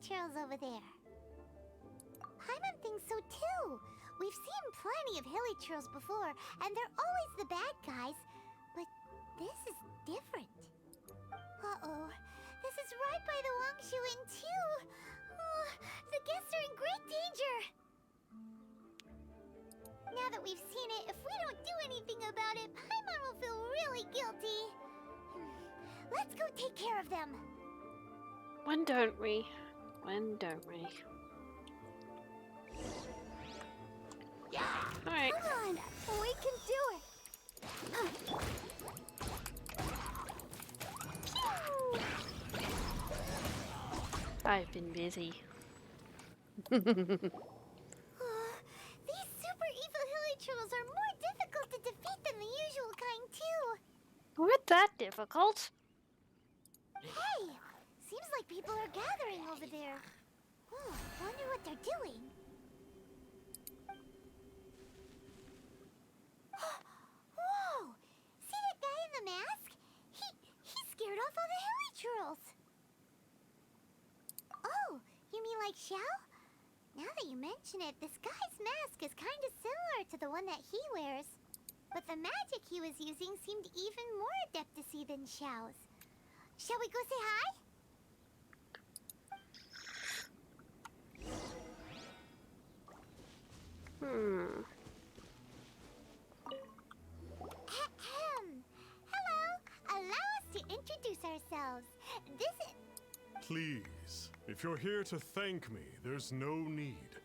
hilichurls over there. Paimon thinks so too. We've seen plenty of hilichurls before, and they're always the bad guys. But this is different. Uh-oh. This is right by the Wangshu Inn too. Oh, the guests are in great danger. Now that we've seen it, if we don't do anything about it, Paimon will feel really guilty. Let's go take care of them. When don't we? When don't we? Alright. Come on, we can do it. I've been busy. These super evil hilichurls are more difficult to defeat than the usual kind too. Weren't that difficult? Hey, seems like people are gathering over there. Wonder what they're doing. Whoa! See that guy in the mask? He scared off all the hilichurls. Oh, you mean like Chao? Now that you mention it, this guy's mask is kind of similar to the one that he wears. But the magic he was using seemed even more adeptacy than Chao's. Shall we go say hi? Hello. Allow us to introduce ourselves. This is... Please, if you're here to thank me, there's no need.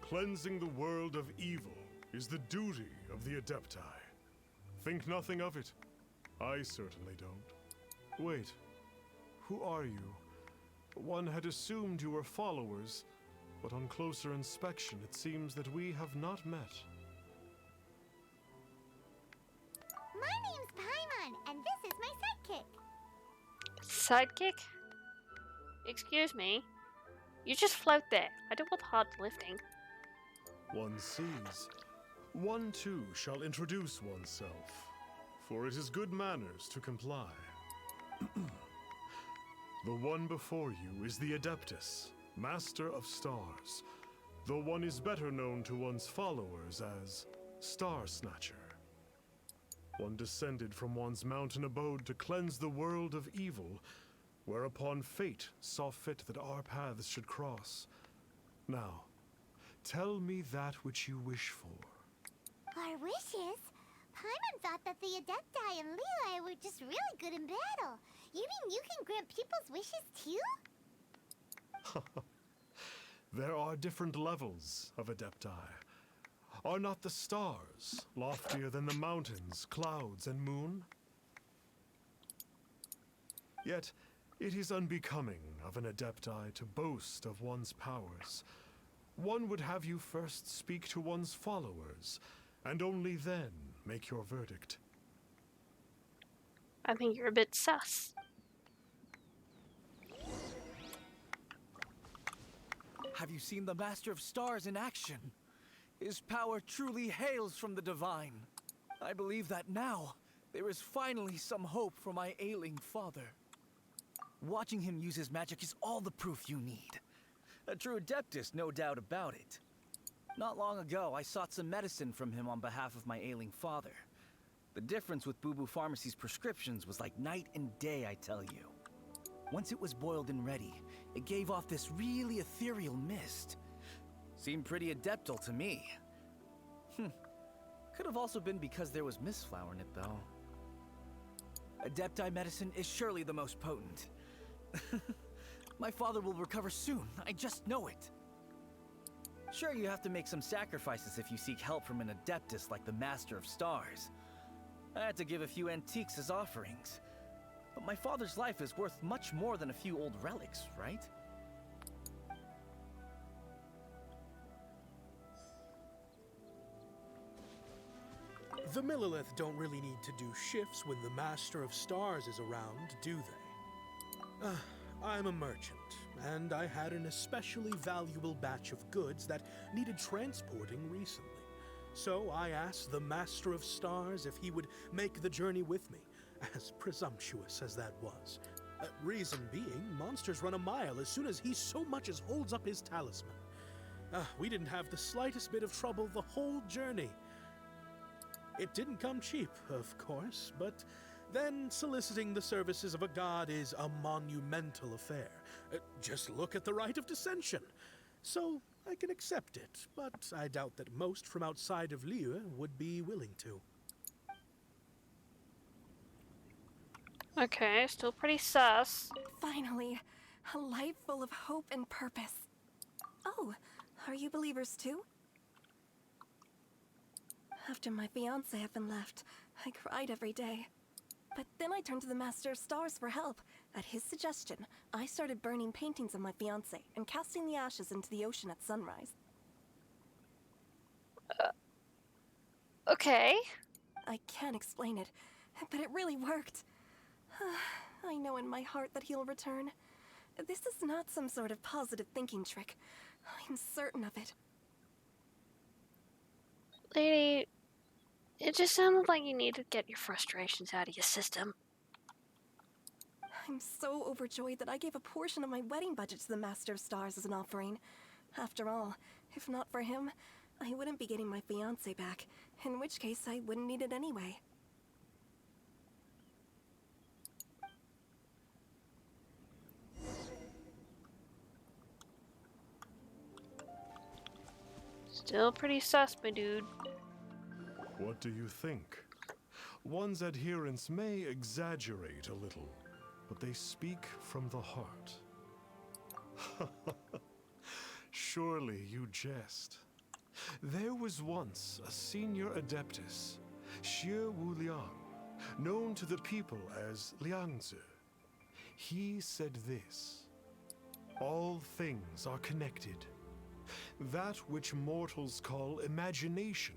Cleansing the world of evil is the duty of the Adepti. Think nothing of it. I certainly don't. Wait, who are you? One had assumed you were followers, but on closer inspection it seems that we have not met. My name's Paimon, and this is my sidekick. Sidekick? Excuse me. You just float there. I don't want hard lifting. One sees. One too shall introduce oneself, for it is good manners to comply. The one before you is the Adeptus, Master of Stars, though one is better known to one's followers as Star Snatcher. One descended from one's mountain abode to cleanse the world of evil, whereupon fate saw fit that our paths should cross. Now, tell me that which you wish for. Our wishes? Paimon thought that the Adepti and Leela were just really good in battle. You mean you can grant people's wishes too? There are different levels of Adepti. Are not the stars loftier than the mountains, clouds, and moon? Yet, it is unbecoming of an Adepti to boast of one's powers. One would have you first speak to one's followers, and only then make your verdict. I think you're a bit sus. Have you seen the Master of Stars in action? His power truly hails from the divine. I believe that now, there is finally some hope for my ailing father. Watching him use his magic is all the proof you need. A true Adeptus, no doubt about it. Not long ago, I sought some medicine from him on behalf of my ailing father. The difference with Boo Boo Pharmacy's prescriptions was like night and day, I tell you. Once it was boiled and ready, it gave off this really ethereal mist. Seemed pretty adeptal to me. Could have also been because there was mistflower in it, though. Adepti medicine is surely the most potent. My father will recover soon, I just know it. Sure, you have to make some sacrifices if you seek help from an Adeptus like the Master of Stars. I had to give a few antiques as offerings. But my father's life is worth much more than a few old relics, right? The Millilith don't really need to do shifts when the Master of Stars is around, do they? I'm a merchant, and I had an especially valuable batch of goods that needed transporting recently. So I asked the Master of Stars if he would make the journey with me, as presumptuous as that was. Reason being, monsters run a mile as soon as he so much as holds up his talisman. We didn't have the slightest bit of trouble the whole journey. It didn't come cheap, of course, but then soliciting the services of a god is a monumental affair. Just look at the rite of dissension. So I can accept it, but I doubt that most from outside of Liyue would be willing to. Okay, still pretty sus. Finally, a life full of hope and purpose. Oh, are you believers too? After my fiancé had been left, I cried every day. But then I turned to the Master of Stars for help. At his suggestion, I started burning paintings of my fiancé and casting the ashes into the ocean at sunrise. Okay. I can't explain it, but it really worked. I know in my heart that he'll return. This is not some sort of positive thinking trick. I'm certain of it. Lady, it just sounded like you need to get your frustrations out of your system. I'm so overjoyed that I gave a portion of my wedding budget to the Master of Stars as an offering. After all, if not for him, I wouldn't be getting my fiancé back, in which case I wouldn't need it anyway. Still pretty sus, my dude. What do you think? One's adherents may exaggerate a little, but they speak from the heart. Surely you jest. There was once a senior adeptus, Xie Wu Liang, known to the people as Liangzi. He said this: all things are connected. That which mortals call imagination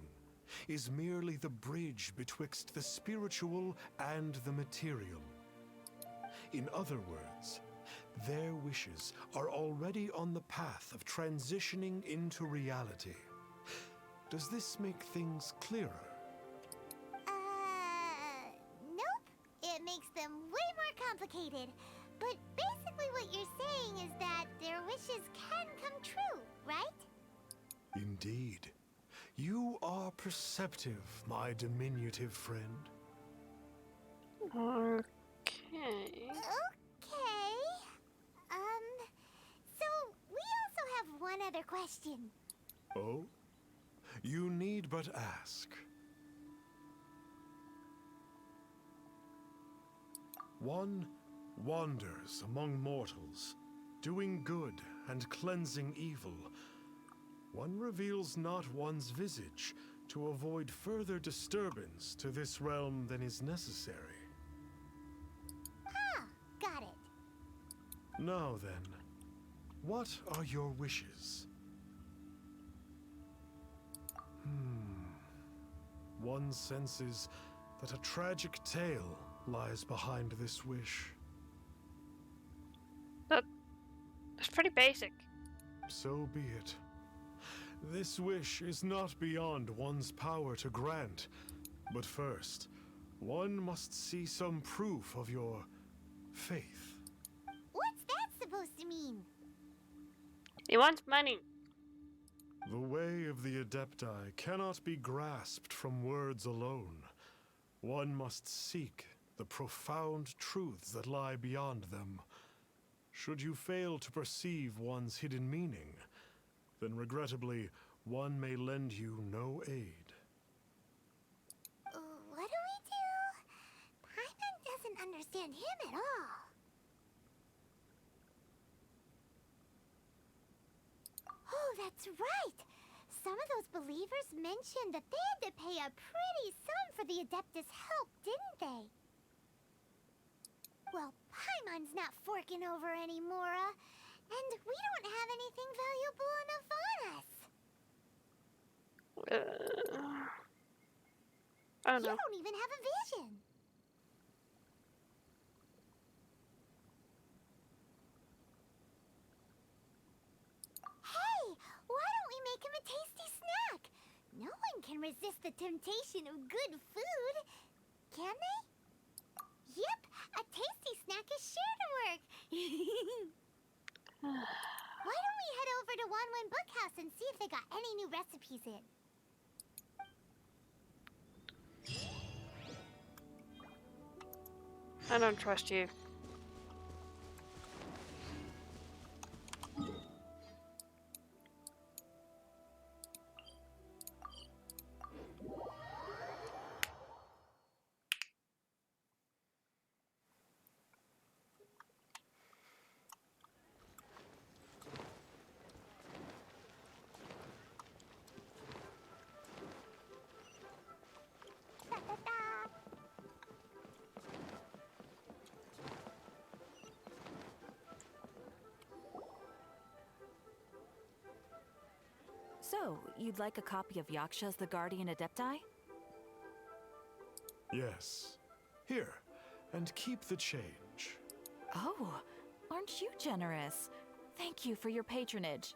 is merely the bridge betwixt the spiritual and the material. In other words, their wishes are already on the path of transitioning into reality. Does this make things clearer? Nope. It makes them way more complicated. But basically what you're saying is that their wishes can come true, right? Indeed. You are perceptive, my diminutive friend. Okay. Okay. So we also have one other question. Oh? You need but ask. One wanders among mortals, doing good and cleansing evil. One reveals not one's visage to avoid further disturbance to this realm than is necessary. Ah, got it. Now then, what are your wishes? One senses that a tragic tale lies behind this wish. That's pretty basic. So be it. This wish is not beyond one's power to grant, but first, one must see some proof of your faith. What's that supposed to mean? He wants money. The way of the Adepti cannot be grasped from words alone. One must seek the profound truths that lie beyond them. Should you fail to perceive one's hidden meaning, then regrettably, one may lend you no aid. What do we do? Paimon doesn't understand him at all. Oh, that's right! Some of those believers mentioned that they had to pay a pretty sum for the Adeptus' help, didn't they? Well, Paimon's not forking over anymore, and we don't have anything valuable enough on us. I don't You know. don't even have a vision. Hey, why don't we make him a tasty snack? No one can resist the temptation of good food, can they? Yep, a tasty snack is sure to Why don't we head over to Wanwen Bookhouse and see if they got any new recipes in? I don't trust you. Da-da-da. So, you'd like a copy of Yaksha's The Guardian Adepti? Yes. Here, and keep the change. Oh, aren't you generous? Thank you for your patronage.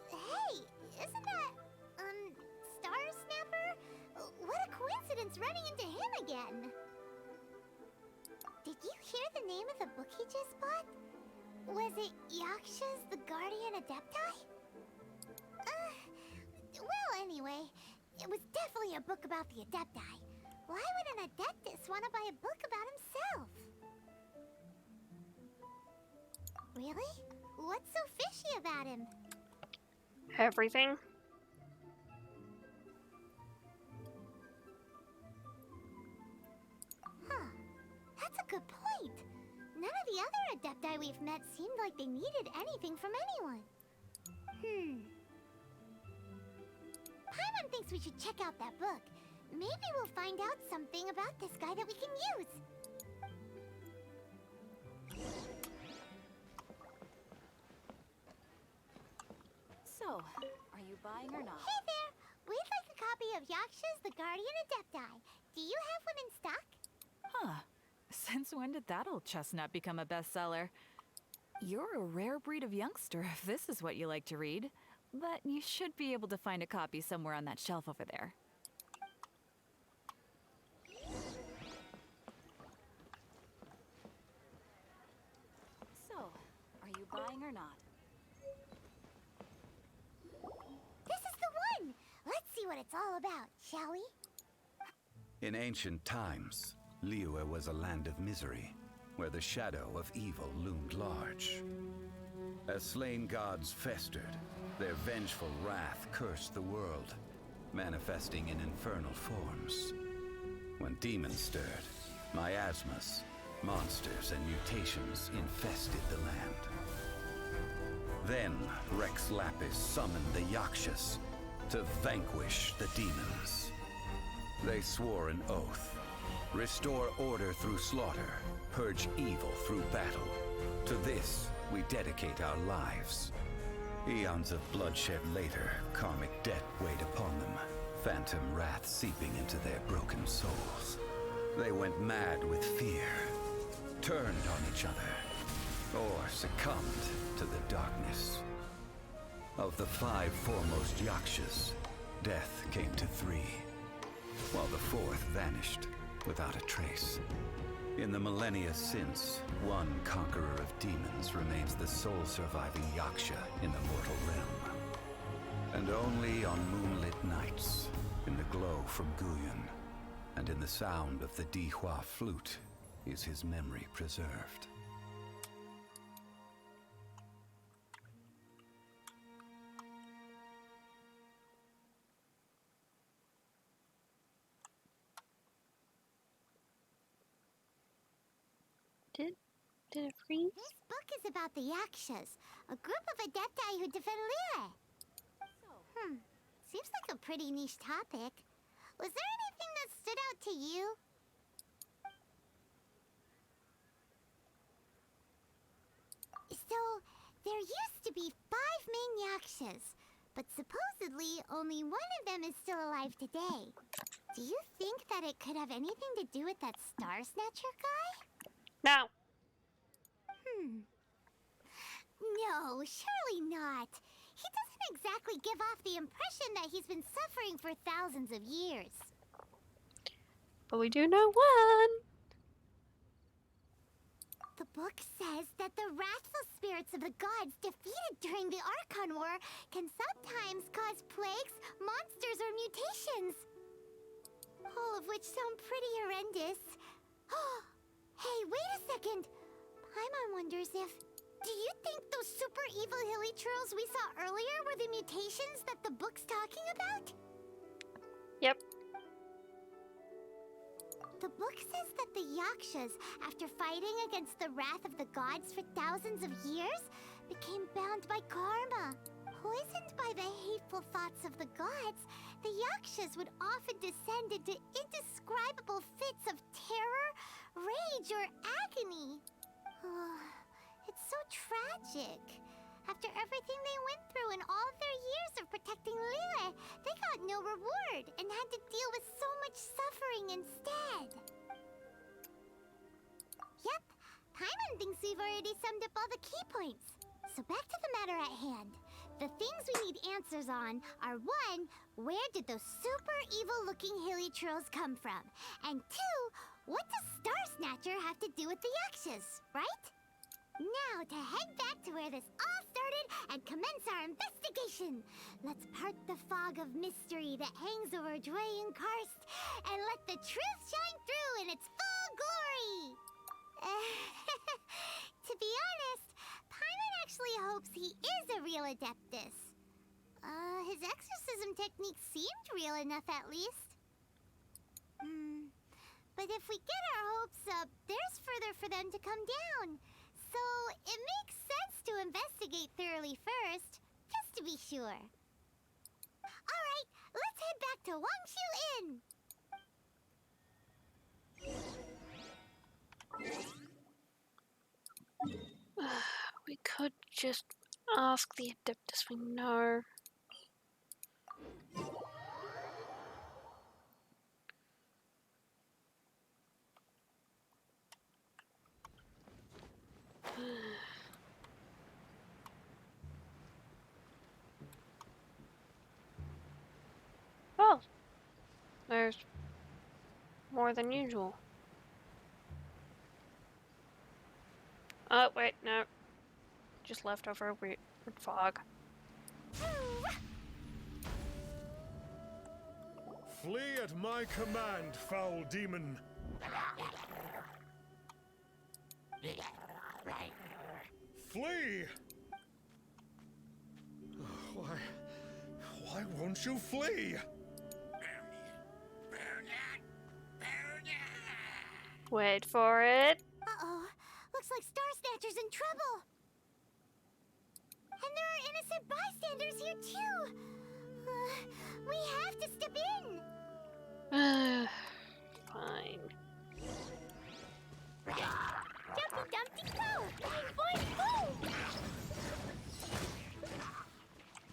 Hey, isn't that, Star Snapper? What a coincidence running into him again. Did you hear the name of the book he just bought? Was it Yaksha's The Guardian Adepti? Well, anyway, it was definitely a book about the Adepti. Why would an Adeptus want to buy a book about himself? Really? What's so fishy about him? Everything? Huh. That's a good point. None of the other Adepti we've met seemed like they needed anything from anyone. Paimon thinks we should check out that book. Maybe we'll find out something about this guy that we can use. So, are you buying or not? Hey there! We'd like a copy of Yaksha's The Guardian Adepti. Do you have one in stock? Huh. Since when did that old chestnut become a bestseller? You're a rare breed of youngster if this is what you like to read. But you should be able to find a copy somewhere on that shelf over there. So, are you buying or not? This is the one! Let's see what it's all about, shall we? In ancient times, Liyue was a land of misery, where the shadow of evil loomed large. As slain gods festered, their vengeful wrath cursed the world, manifesting in infernal forms. When demons stirred, miasmas, monsters, and mutations infested the land. Then Rex Lapis summoned the Yakshas to vanquish the demons. They swore an oath: restore order through slaughter, purge evil through battle. To this, we dedicate our lives. Eons of bloodshed later, karmic debt weighed upon them, phantom wrath seeping into their broken souls. They went mad with fear, turned on each other, or succumbed to the darkness. Of the 5 foremost Yakshas, death came to 3, while the 4th vanished without a trace. In the millennia since, one conqueror of demons remains the sole surviving Yaksha in the mortal realm. And only on moonlit nights, in the glow from Guyon, and in the sound of the Dihua flute, is his memory preserved. Did it freeze? This book is about the Yakshas, a group of Adepti who defend Liyue. Seems like a pretty niche topic. Was there anything that stood out to you? So, there used to be 5 Ming Yakshas, but supposedly only one of them is still alive today. Do you think that it could have anything to do with that Star Snatcher guy? No. No, surely not. He doesn't exactly give off the impression that he's been suffering for thousands of years. But we do know one. The book says that the wrathful spirits of the gods defeated during the Archon War can sometimes cause plagues, monsters, or mutations. All of which sound pretty horrendous. Hey, wait a second. Paimon wonders if... Do you think those super evil hilly churls we saw earlier were the mutations that the book's talking about? Yep. The book says that the Yakshas, after fighting against the wrath of the gods for thousands of years, became bound by karma. Poisoned by the hateful thoughts of the gods, the Yakshas would often descend into indescribable fits of terror, rage, or agony. It's so tragic. After everything they went through in all their years of protecting Liyue, they got no reward and had to deal with so much suffering instead. Yep, Paimon thinks we've already summed up all the key points. So back to the matter at hand. The things we need answers on are 1, where did those super evil-looking hilly trolls come from? And 2, what does Star Snatcher have to do with the Yakshas, right? Now to head back to where this all started and commence our investigation. Let's part the fog of mystery that hangs over Dwayne Karst and let the truth shine through in its full glory. To be honest, Paimon actually hopes he is a real Adeptus. His exorcism technique seemed real enough at least. But if we get our hopes up, there's further for them to come down. So it makes sense to investigate thoroughly first, just to be sure. Alright, let's head back to Wangshu Inn. We could just ask the Adeptus we know. Oh, there's more than usual. Oh, wait, no. Just leftover weird fog. Flee at my command, foul demon. Flee! Why won't you flee? Wait for it. Uh-oh, looks like Star Snatcher's in trouble. And there are innocent bystanders here too. We have to step in. Fine. Jumpy Dumpty go! Boing boing boom!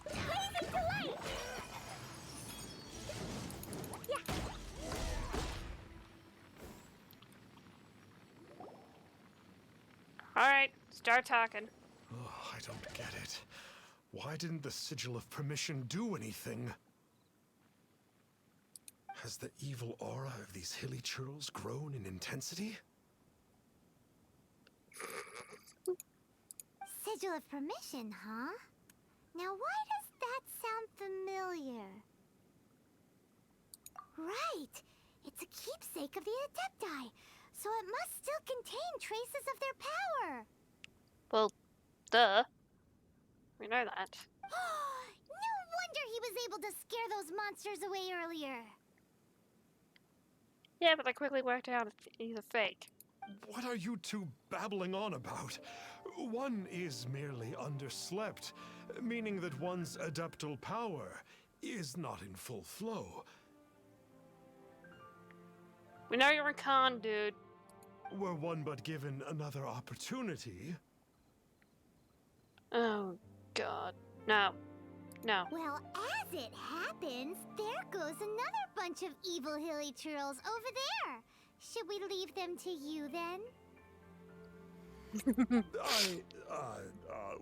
Blaze into light! Yeah! Alright, start talking. I don't get it. Why didn't the Sigil of Permission do anything? Has the evil aura of these hilly churls grown in intensity? Sigil of Permission, huh? Now why does that sound familiar? Right! It's a keepsake of the Adepti, so it must still contain traces of their power. Well, duh. We know that. No wonder he was able to scare those monsters away earlier. Yeah, but I quickly worked out he's a fake. What are you two babbling on about? One is merely underslept, meaning that one's adeptal power is not in full flow. We know you're a con, dude. Were one but given another opportunity... Oh, God. No. No. Well, as it happens, there goes another bunch of evil hilly churls over there. Should we leave them to you then?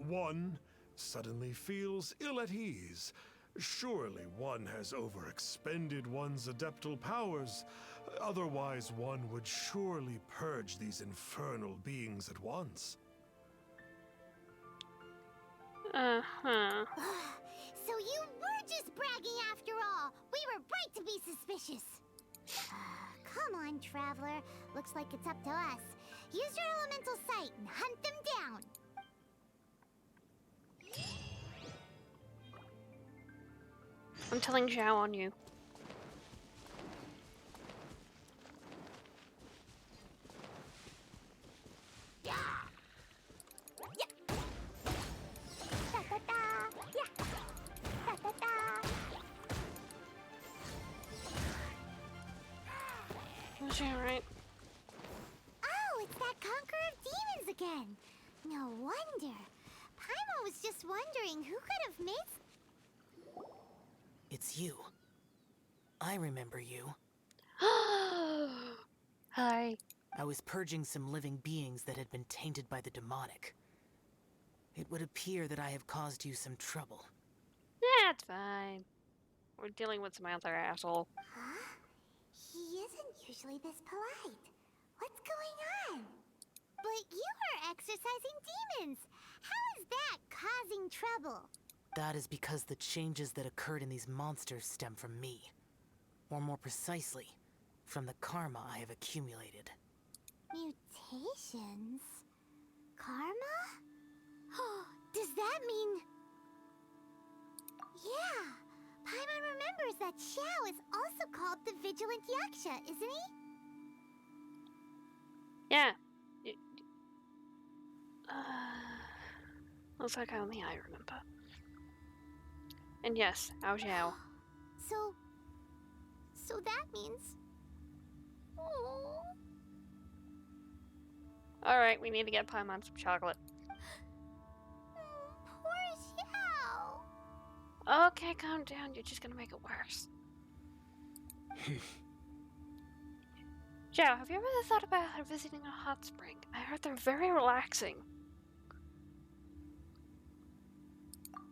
One suddenly feels ill at ease, Surely one has overexpended one's adeptal powers. Otherwise, one would surely purge these infernal beings at once. Uh-huh. So you were just bragging after all. We were right to be suspicious. Come on, Traveler. Looks like it's up to us. Use your elemental sight and hunt them down. I'm telling Chao on you. Was she alright? Oh, it's that Conqueror of Demons again. No wonder. Paimon was just wondering who could have made... It's you. I remember you. Hi. I was purging some living beings that had been tainted by the demonic. It would appear that I have caused you some trouble. That's fine. We're dealing with some other asshole. Huh? He isn't usually this polite. What's going on? But you are exercising demons. How is that causing trouble? That is because the changes that occurred in these monsters stem from me. Or more precisely, from the karma I have accumulated. Mutations? Karma? Does that mean... Yeah! Paimon remembers that Chao is also called the Vigilant Yaksha, isn't he? Yeah. Looks like only I remember. And yes, Ao Zhao. So that means... Oh. Alright, we need to get Paimon some chocolate. Poor Chao. Okay, calm down. You're just gonna make it worse. Chao, have you ever thought about visiting a hot spring? I heard they're very relaxing.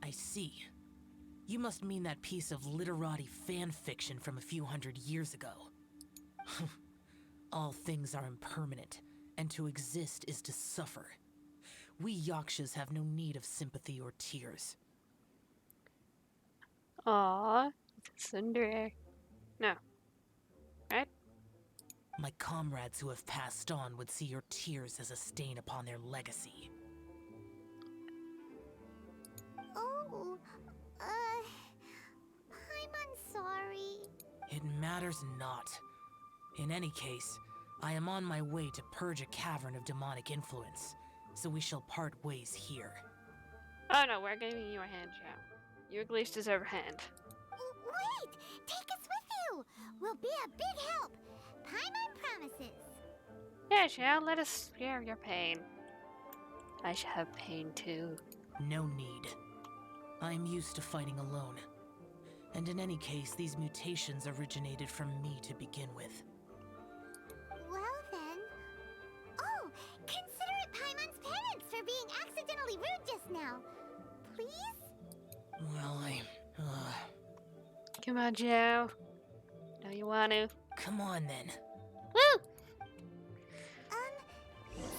I see. You must mean that piece of literati fan fiction from a few hundred years ago. All things are impermanent, and to exist is to suffer. We Yakshas have no need of sympathy or tears. Aww, tsundere. No. Right? My comrades who have passed on would see your tears as a stain upon their legacy. Oh, I'm sorry. It matters not. In any case, I am on my way to purge a cavern of demonic influence, so we shall part ways here. Oh no, we're giving you a hand, Chao. You at least deserve a hand. Wait! Take us with you! We'll be a big help! Paimon promises. Yeah, Chao, let us share your pain. I shall have pain too. No need. I am used to fighting alone. And in any case, these mutations originated from me to begin with. Well then... Oh! Consider it Paimon's penance for being accidentally rude just now. Please? Well, Come on, Chao. Know you want to? Come on then. Woo!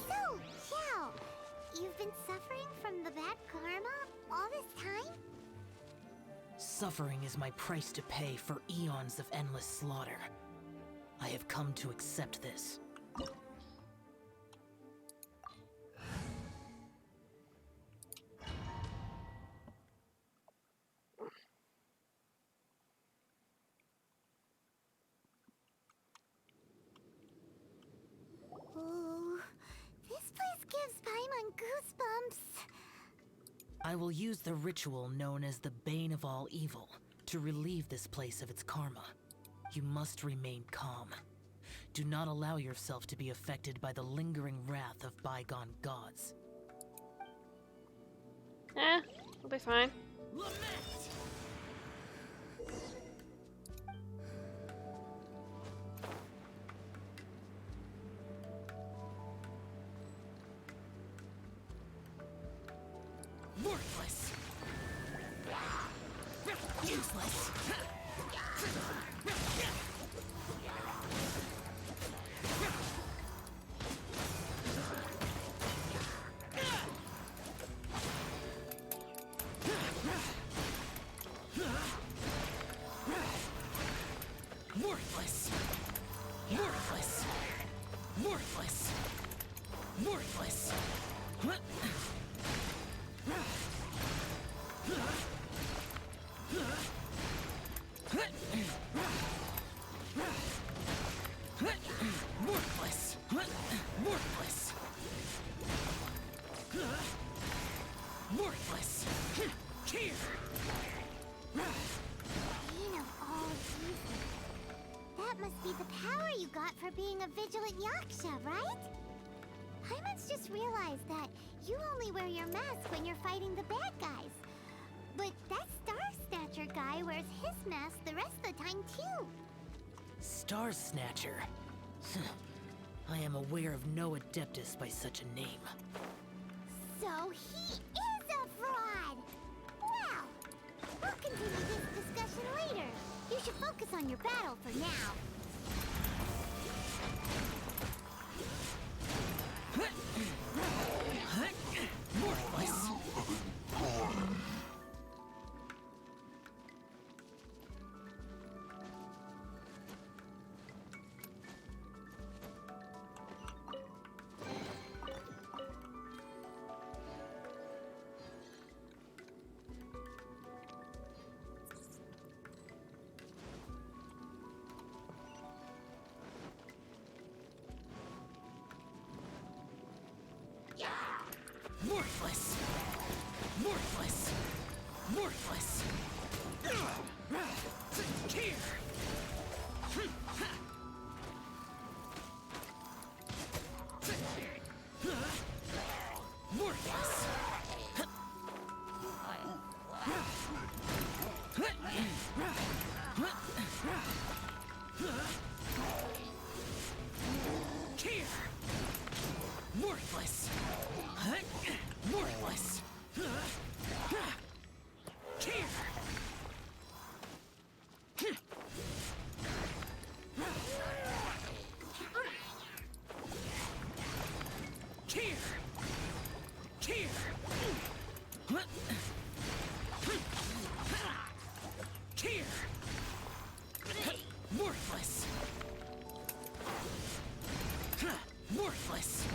So, Chao, you've been suffering from the bad karma all this time? Suffering is my price to pay for eons of endless slaughter. I have come to accept this. Oh, this place gives Paimon goosebumps. I will use the ritual known as the Bane of All Evil to relieve this place of its karma. You must remain calm. Do not allow yourself to be affected by the lingering wrath of bygone gods. We'll be fine. Worthless! Useless. Worthless. Worthless. Worthless. Worthless. Worthless. Worthless. Worthless. Here. Bane of all evil. That must be the power you got for being a vigilant yaksha, right? Paimon's just realized that you only wear your mask when you're fighting the bad guys. But that Star Snatcher guy wears his mask the rest of the time, too. Star Snatcher. I am aware of no Adeptus by such a name. So he is a fraud! Well, we'll continue this discussion later. You should focus on your battle for now. Worthless. Worthless! Worthless! Worthless! Here! Worthless! Here! Worthless! Worthless! Here! Here! Here! Here! Worthless! Worthless!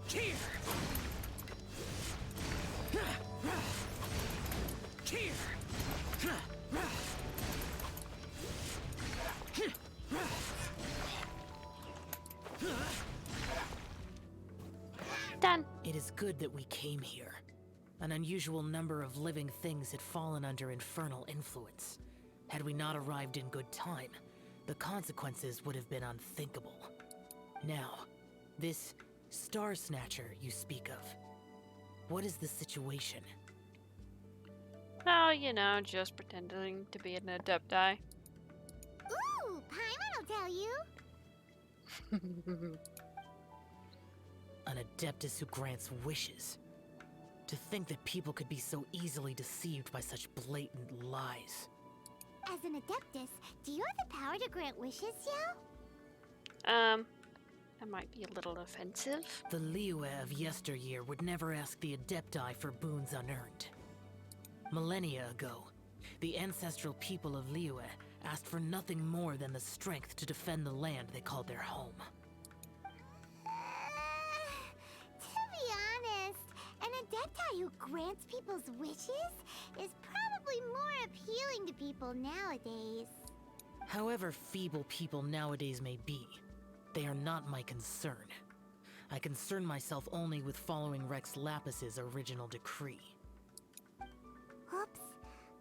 Here! Here! Done. It is good that we came here. An unusual number of living things had fallen under infernal influence. Had we not arrived in good time, the consequences would have been unthinkable. Now, this Star Snatcher you speak of, what is the situation? Oh, you know, just pretending to be an adepti. Ooh, Paimon will tell you. An Adeptus who grants wishes. To think that people could be so easily deceived by such blatant lies. As an Adeptus, do you have the power to grant wishes, Chao? That might be a little offensive. The Liyue of yesteryear would never ask the Adepti for boons unearned. Millennia ago, the ancestral people of Liyue asked for nothing more than the strength to defend the land they called their home. To be honest, an Adepti who grants people's wishes is probably more appealing to people nowadays. However feeble people nowadays may be, they are not my concern. I concern myself only with following Rex Lapis's original decree. Oops.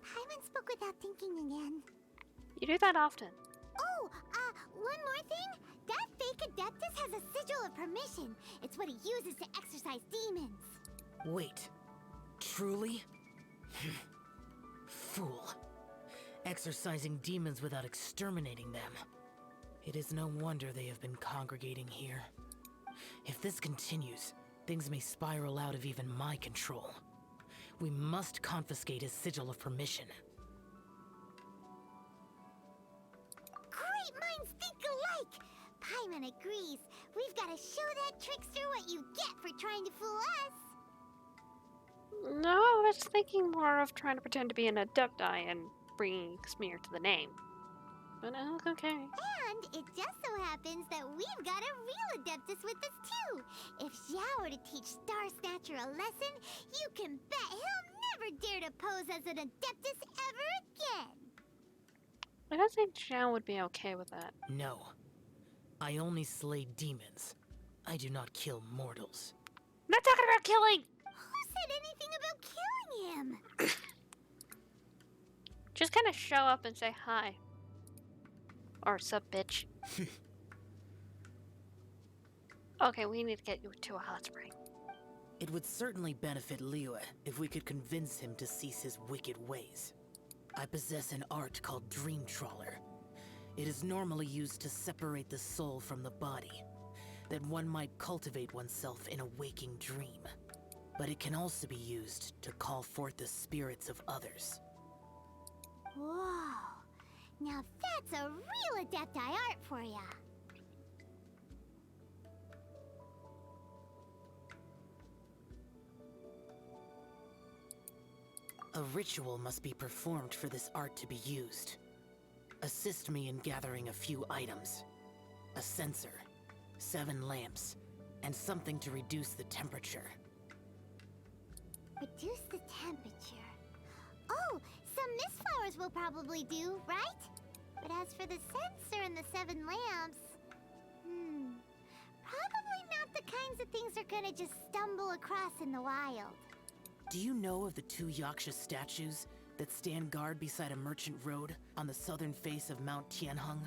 Paimon spoke without thinking again. You do that often. Oh, one more thing. That fake Adeptus has a sigil of permission. It's what he uses to exorcise demons. Wait, truly? Fool. Exorcising demons without exterminating them. It is no wonder they have been congregating here. If this continues, things may spiral out of even my control. We must confiscate his sigil of permission. Great minds think alike! Paimon agrees. We've got to show that trickster what you get for trying to fool us. No, I was thinking more of trying to pretend to be an adepti and bringing smear to the name. But okay. And it just so happens that we've got a real adeptus with us too. If Chao were to teach Star Snatcher a lesson, you can bet he'll never dare to pose as an adeptus ever again. I don't think Chao would be okay with that. No. I only slay demons. I do not kill mortals. I'm not talking about killing! Who said anything about killing him? Just kind of show up and say hi. Or sup, bitch. Okay, we need to get you to a hot spring. It would certainly benefit Liyue if we could convince him to cease his wicked ways. I possess an art called Dream Trawler. It is normally used to separate the soul from the body, that one might cultivate oneself in a waking dream. But it can also be used to call forth the spirits of others. Whoa. Now that's a real adepti art for ya. A ritual must be performed for this art to be used. Assist me in gathering a few items. A censer, 7 lamps, and something to reduce the temperature. Reduce the temperature. Oh, some mist flowers will probably do, right? But as for the censer and the 7 lamps... probably not the kinds of things they're gonna just stumble across in the wild. Do you know of the 2 Yaksha statues that stand guard beside a merchant road on the southern face of Mount Tianheng?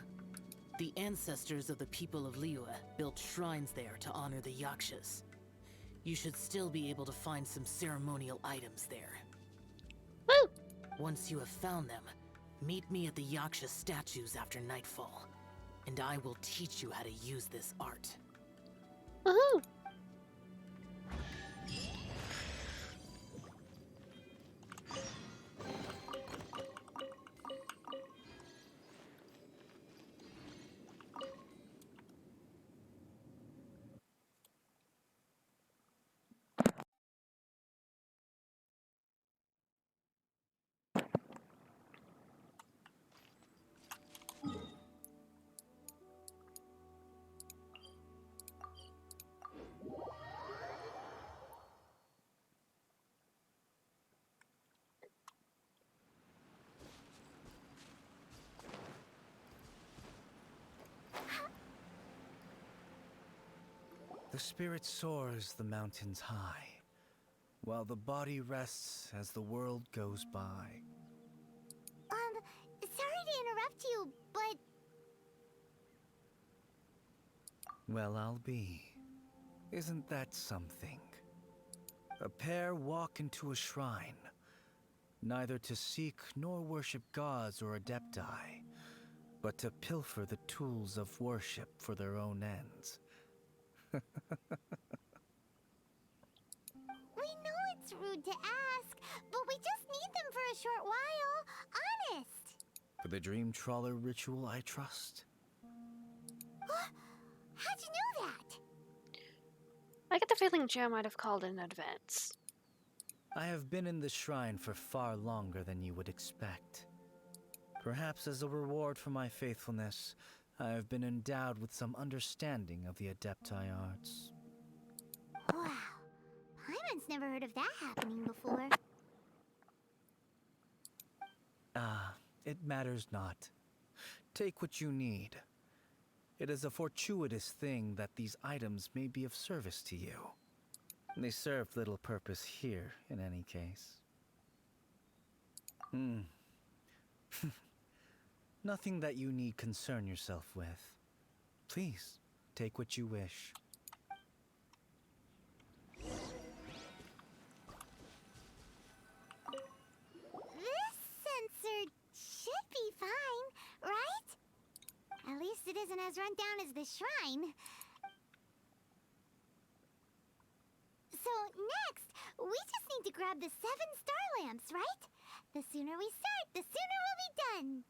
The ancestors of the people of Liyue built shrines there to honor the Yakshas. You should still be able to find some ceremonial items there. Woo! Once you have found them, meet me at the Yaksha statues after nightfall, and I will teach you how to use this art. Woohoo! The spirit soars the mountains high, while the body rests as the world goes by. Sorry to interrupt you, but... Well, I'll be. Isn't that something? A pair walk into a shrine, neither to seek nor worship gods or adepti, but to pilfer the tools of worship for their own ends. We know it's rude to ask, but we just need them for a short while. Honest. For the Dream Trawler ritual, I trust. How'd you know that? I get the feeling Joe might have called in advance. I have been in the shrine for far longer than you would expect. Perhaps as a reward for my faithfulness, I have been endowed with some understanding of the adepti arts. Wow. Paimon's never heard of that happening before. It matters not. Take what you need. It is a fortuitous thing that these items may be of service to you. They serve little purpose here, in any case. Nothing that you need concern yourself with. Please, take what you wish. This sensor should be fine, right? At least it isn't as run down as the shrine. So next, we just need to grab the 7-star lamps, right? The sooner we start, the sooner we'll be done.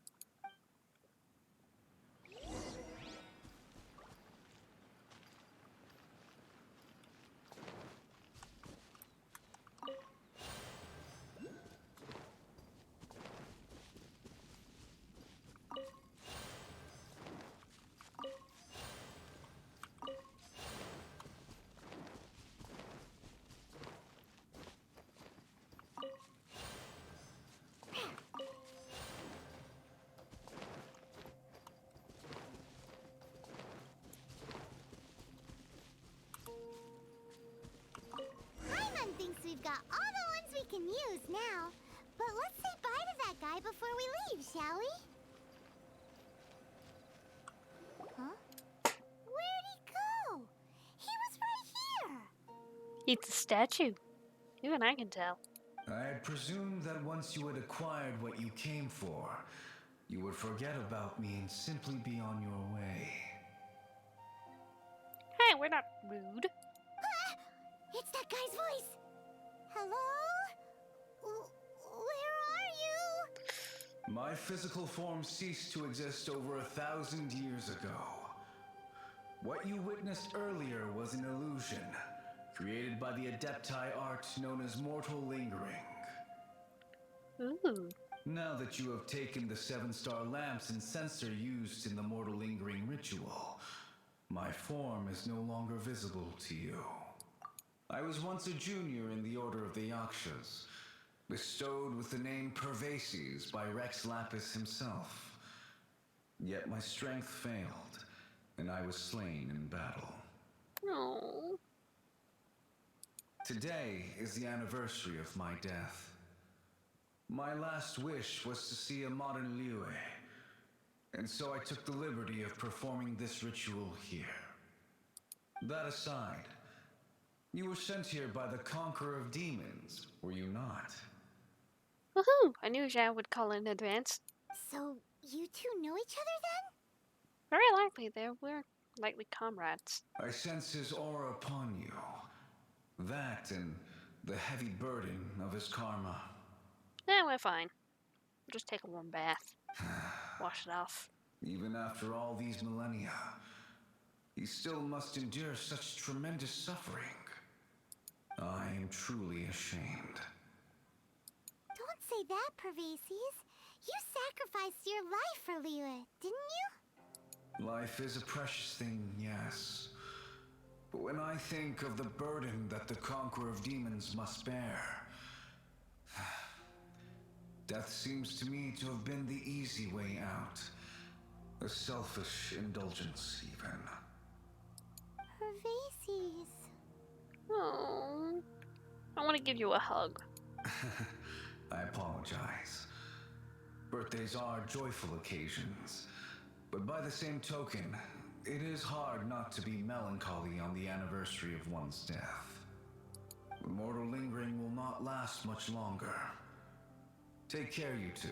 Paimon thinks we've got all the ones we can use now. But let's say bye to that guy before we leave, shall we? Huh? Where'd he go? He was right here. It's a statue. Even I can tell. I presumed that once you had acquired what you came for, you would forget about me and simply be on your way. Hey, we're not rude. Ah! It's that guy's voice. Hello? Where are you? My physical form ceased to exist over 1,000 years ago. What you witnessed earlier was an illusion, created by the Adepti art known as mortal lingering. Ooh. Now that you have taken the 7-star lamps and censer used in the mortal lingering ritual, my form is no longer visible to you. I was once a junior in the Order of the Yakshas, bestowed with the name Pervases by Rex Lapis himself. Yet my strength failed, and I was slain in battle. Oh. Today is the anniversary of my death. My last wish was to see a modern Liyue, and so I took the liberty of performing this ritual here. That aside, you were sent here by the Conqueror of Demons, were you not? Woohoo! I knew Chao would call in advance. So, you two know each other then? Very likely, we're likely comrades. I sense his aura upon you. That and the heavy burden of his karma. Yeah, we're fine. We'll just take a warm bath. Wash it off. Even after all these millennia, he still must endure such tremendous suffering. I am truly ashamed. Don't say that, Pervases. You sacrificed your life for Liyue, didn't you? Life is a precious thing, yes. But when I think of the burden that the Conqueror of Demons must bear, death seems to me to have been the easy way out. A selfish indulgence, even. Pervases. Oh, I want to give you a hug. I apologize. Birthdays are joyful occasions, but by the same token, it is hard not to be melancholy on the anniversary of one's death. The mortal lingering will not last much longer. Take care, you two,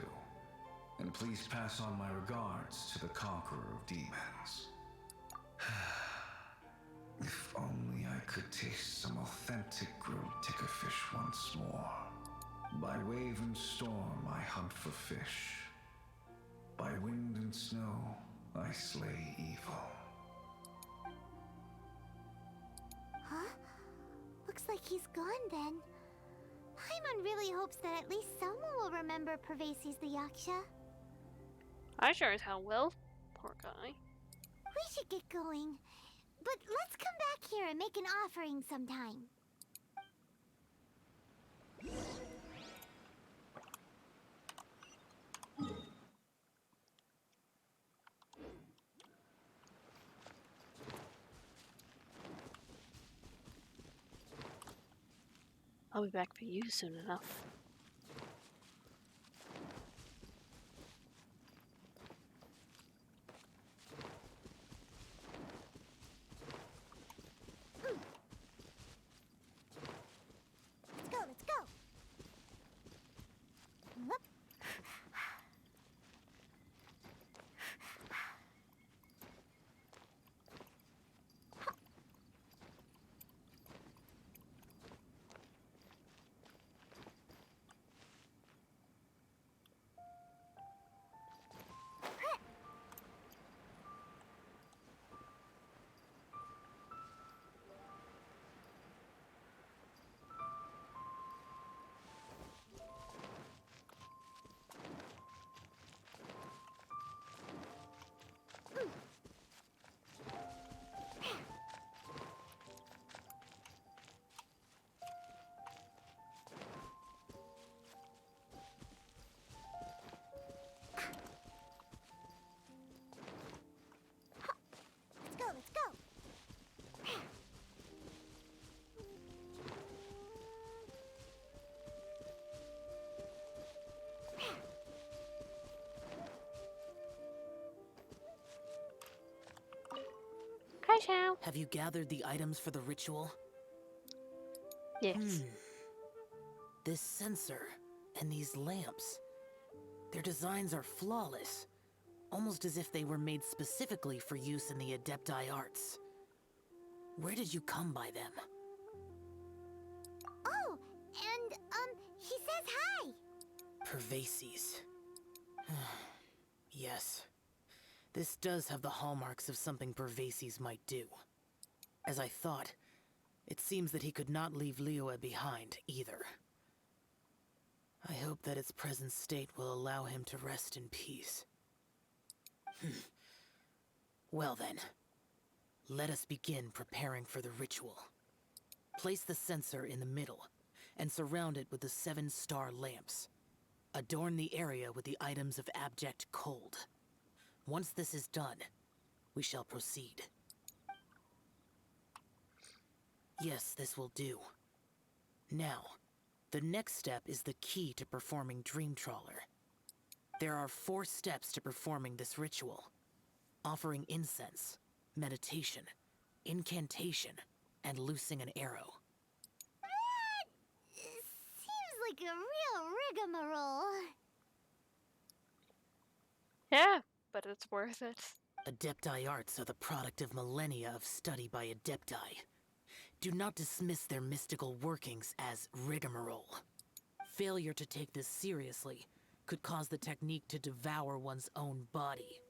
and please pass on my regards to the Conqueror of Demons. If only I could taste some authentic grilled tickerfish once more. By wave and storm I hunt for fish. By wind and snow I slay evil. Huh? Looks like he's gone then. Paimon really hopes that at least someone will remember Pervases the Yaksha. I sure as hell will. Poor guy. We should get going. But let's come back here and make an offering sometime. I'll be back for you soon enough. Let's go, let's go. Whoop. Hi, Chao. Have you gathered the items for the ritual? Yes. This sensor and these lamps. Their designs are flawless, almost as if they were made specifically for use in the Adepti arts. Where did you come by them? Oh, and, he says hi. Pervases. Yes. This does have the hallmarks of something Pervases might do. As I thought, it seems that he could not leave Liyue behind, either. I hope that its present state will allow him to rest in peace. Well then, let us begin preparing for the ritual. Place the censer in the middle, and surround it with the 7-star lamps. Adorn the area with the items of abject cold. Once this is done, we shall proceed. Yes, this will do. Now, the next step is the key to performing Dream Trawler. There are 4 steps to performing this ritual. Offering incense, meditation, incantation, and loosing an arrow. Seems like a real rigmarole. Yeah, but it's worth it. Adepti arts are the product of millennia of study by Adepti. Do not dismiss their mystical workings as rigmarole. Failure to take this seriously could cause the technique to devour one's own body,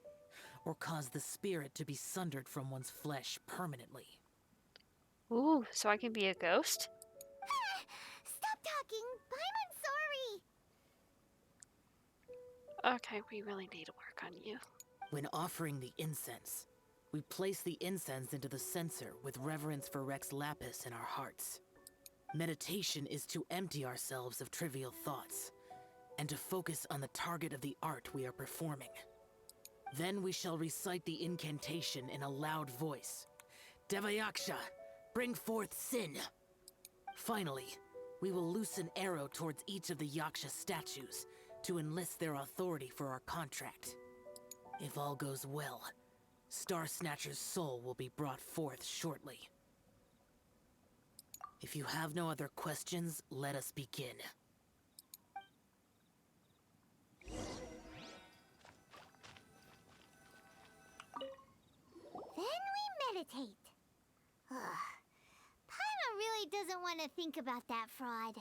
or cause the spirit to be sundered from one's flesh permanently. Ooh, so I can be a ghost? Stop talking. I'm sorry. Okay, we really need to work on you. When offering the incense, we place the incense into the censer with reverence for Rex Lapis in our hearts. Meditation is to empty ourselves of trivial thoughts, and to focus on the target of the art we are performing. Then we shall recite the incantation in a loud voice. Devayaksha, bring forth sin! Finally, we will loose an arrow towards each of the Yaksha statues to enlist their authority for our contract. If all goes well, Star Snatcher's soul will be brought forth shortly. If you have no other questions, let us begin. Then we meditate. Paimon really doesn't want to think about that fraud.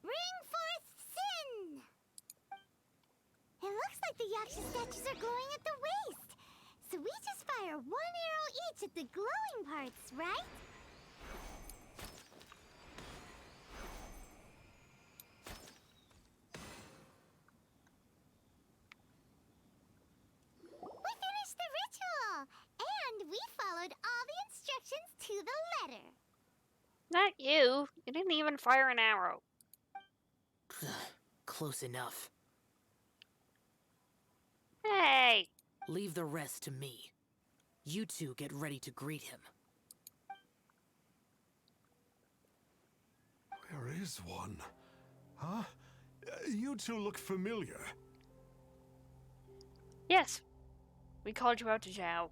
Bring forth sin! It looks like the Yaksha statues are glowing at the waist. So we just fire 1 arrow each at the glowing parts, right? We finished the ritual! And we followed all the instructions to the letter. Not you. You didn't even fire an arrow. Close enough. Hey! Leave the rest to me. You two get ready to greet him. Where is one? Huh? You two look familiar. Yes. We called you out to Chao.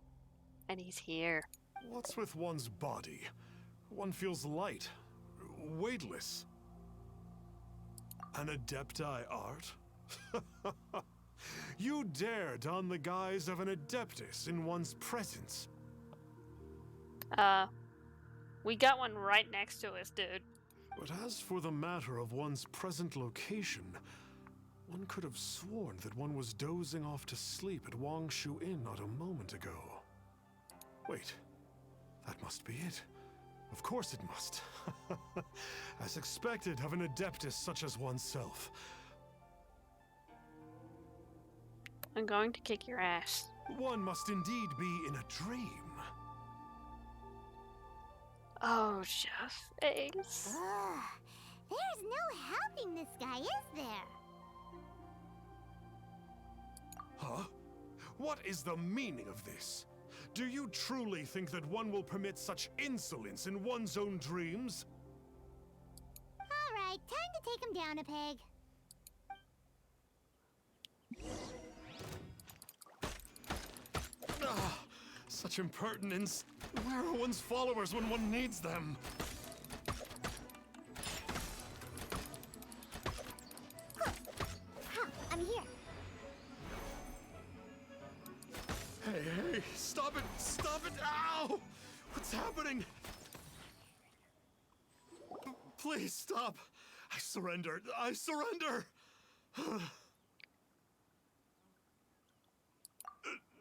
And he's here. What's with one's body? One feels light, weightless. An Adepti art? You dare don the guise of an Adeptus in one's presence? We got one right next to us, dude. But as for the matter of one's present location, one could have sworn that one was dozing off to sleep at Wangshu Inn not a moment ago. Wait, that must be it. Of course it must. As expected of an Adeptus such as oneself. I'm going to kick your ass. One must indeed be in a dream. Oh, Chef Ace. There's no helping this guy, is there? Huh? What is the meaning of this? Do you truly think that one will permit such insolence in one's own dreams? Alright, time to take him down a peg. Ah, such impertinence. Where are one's followers when one needs them? I'm here. Hey, stop it! Stop it! Ow! What's happening? Please stop! I surrender! I surrender!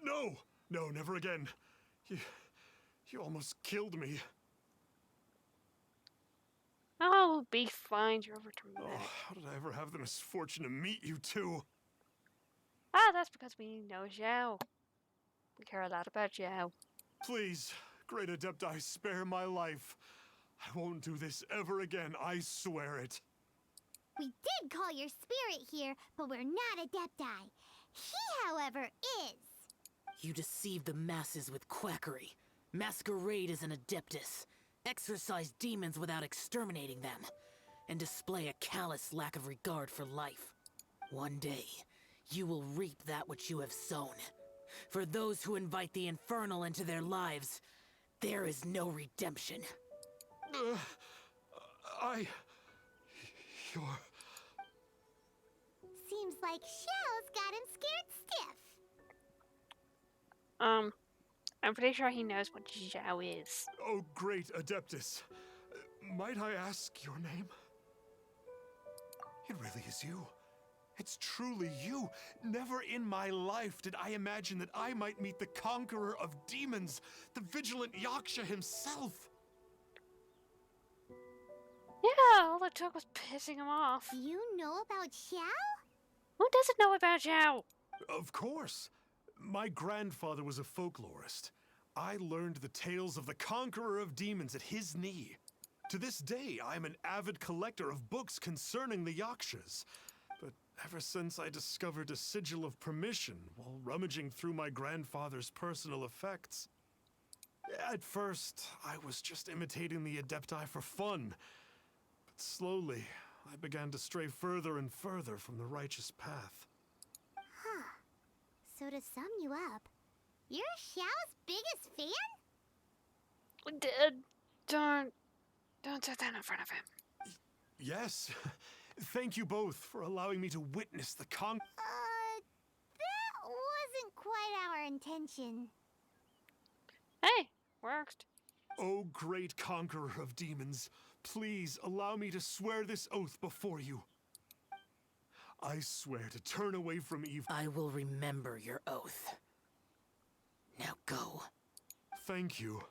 No! No, never again. You almost killed me. Oh, be fine. You're over Oh, dramatic. how did I ever have the misfortune to meet you two? Ah, that's because we know Chao. We care a lot about Chao. Please, great Adepti, spare my life. I won't do this ever again, I swear it. We did call your spirit here, but we're not Adepti. He, however, is. You deceive the masses with quackery. Masquerade as an adeptus. Exorcise demons without exterminating them. And display a callous lack of regard for life. One day, you will reap that which you have sown. For those who invite the infernal into their lives, there is no redemption. You're... Seems like Chao's got him scared stiff. I'm pretty sure he knows what Chao is. Oh, great Adeptus. Might I ask your name? It really is you. It's truly you. Never in my life did I imagine that I might meet the conqueror of demons, the vigilant Yaksha himself. Yeah, all it took was pissing him off. You know about Chao? Who doesn't know about Chao? Of course. My grandfather was a folklorist. I learned the tales of the conqueror of demons at his knee. To this day, I am an avid collector of books concerning the Yakshas. But ever since I discovered a sigil of permission while rummaging through my grandfather's personal effects, at first, I was just imitating the Adepti for fun. But slowly, I began to stray further and further from the righteous path. Huh. So to sum you up, you're Chao's biggest fan? Don't say that in front of him. Yes. Thank you both for allowing me to witness the That wasn't quite our intention. Hey, worked. Oh, great conqueror of demons, please allow me to swear this oath before you. I swear to turn away from evil. I will remember your oath. Now go. Thank you.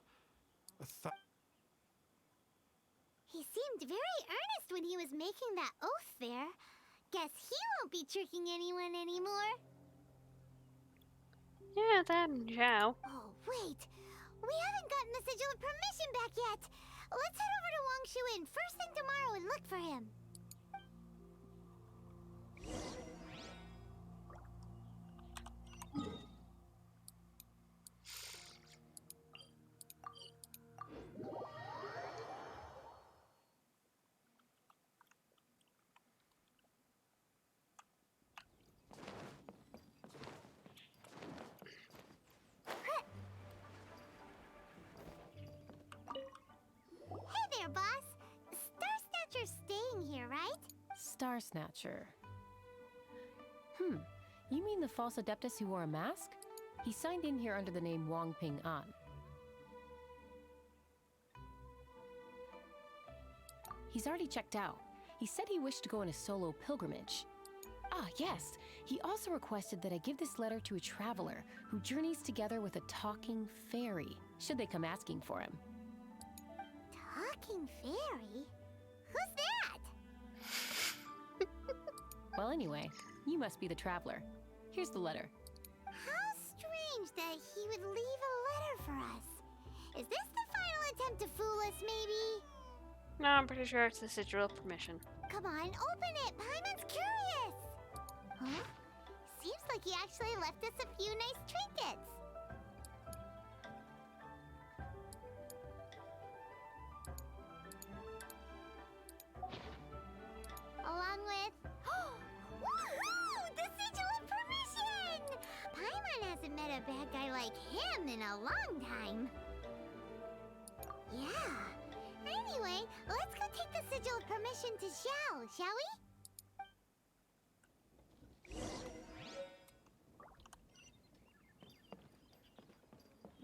He seemed very earnest when he was making that oath there. Guess he won't be tricking anyone anymore. Yeah, that and Chao. Oh, wait. We haven't gotten the sigil of permission back yet. Let's head over to Wangshu Inn first thing tomorrow and look for him. Hey there, boss. Star Snatcher's staying here, right? Star Snatcher. You mean the false adeptus who wore a mask? He signed in here under the name Wang Ping An. He's already checked out. He said he wished to go on a solo pilgrimage. Ah, yes. He also requested that I give this letter to a traveler who journeys together with a talking fairy, should they come asking for him. Talking fairy? Who's that? Well, anyway, you must be the traveler. Here's the letter. How strange that he would leave a letter for us. Is this the final attempt to fool us, maybe? No, I'm pretty sure it's the sigil of permission. Come on, open it! Paimon's curious! Huh? Seems like he actually left us a few nice trinkets. bad guy like him in a long time. Yeah. Anyway, let's go take the sigil of permission to Chao, shall we?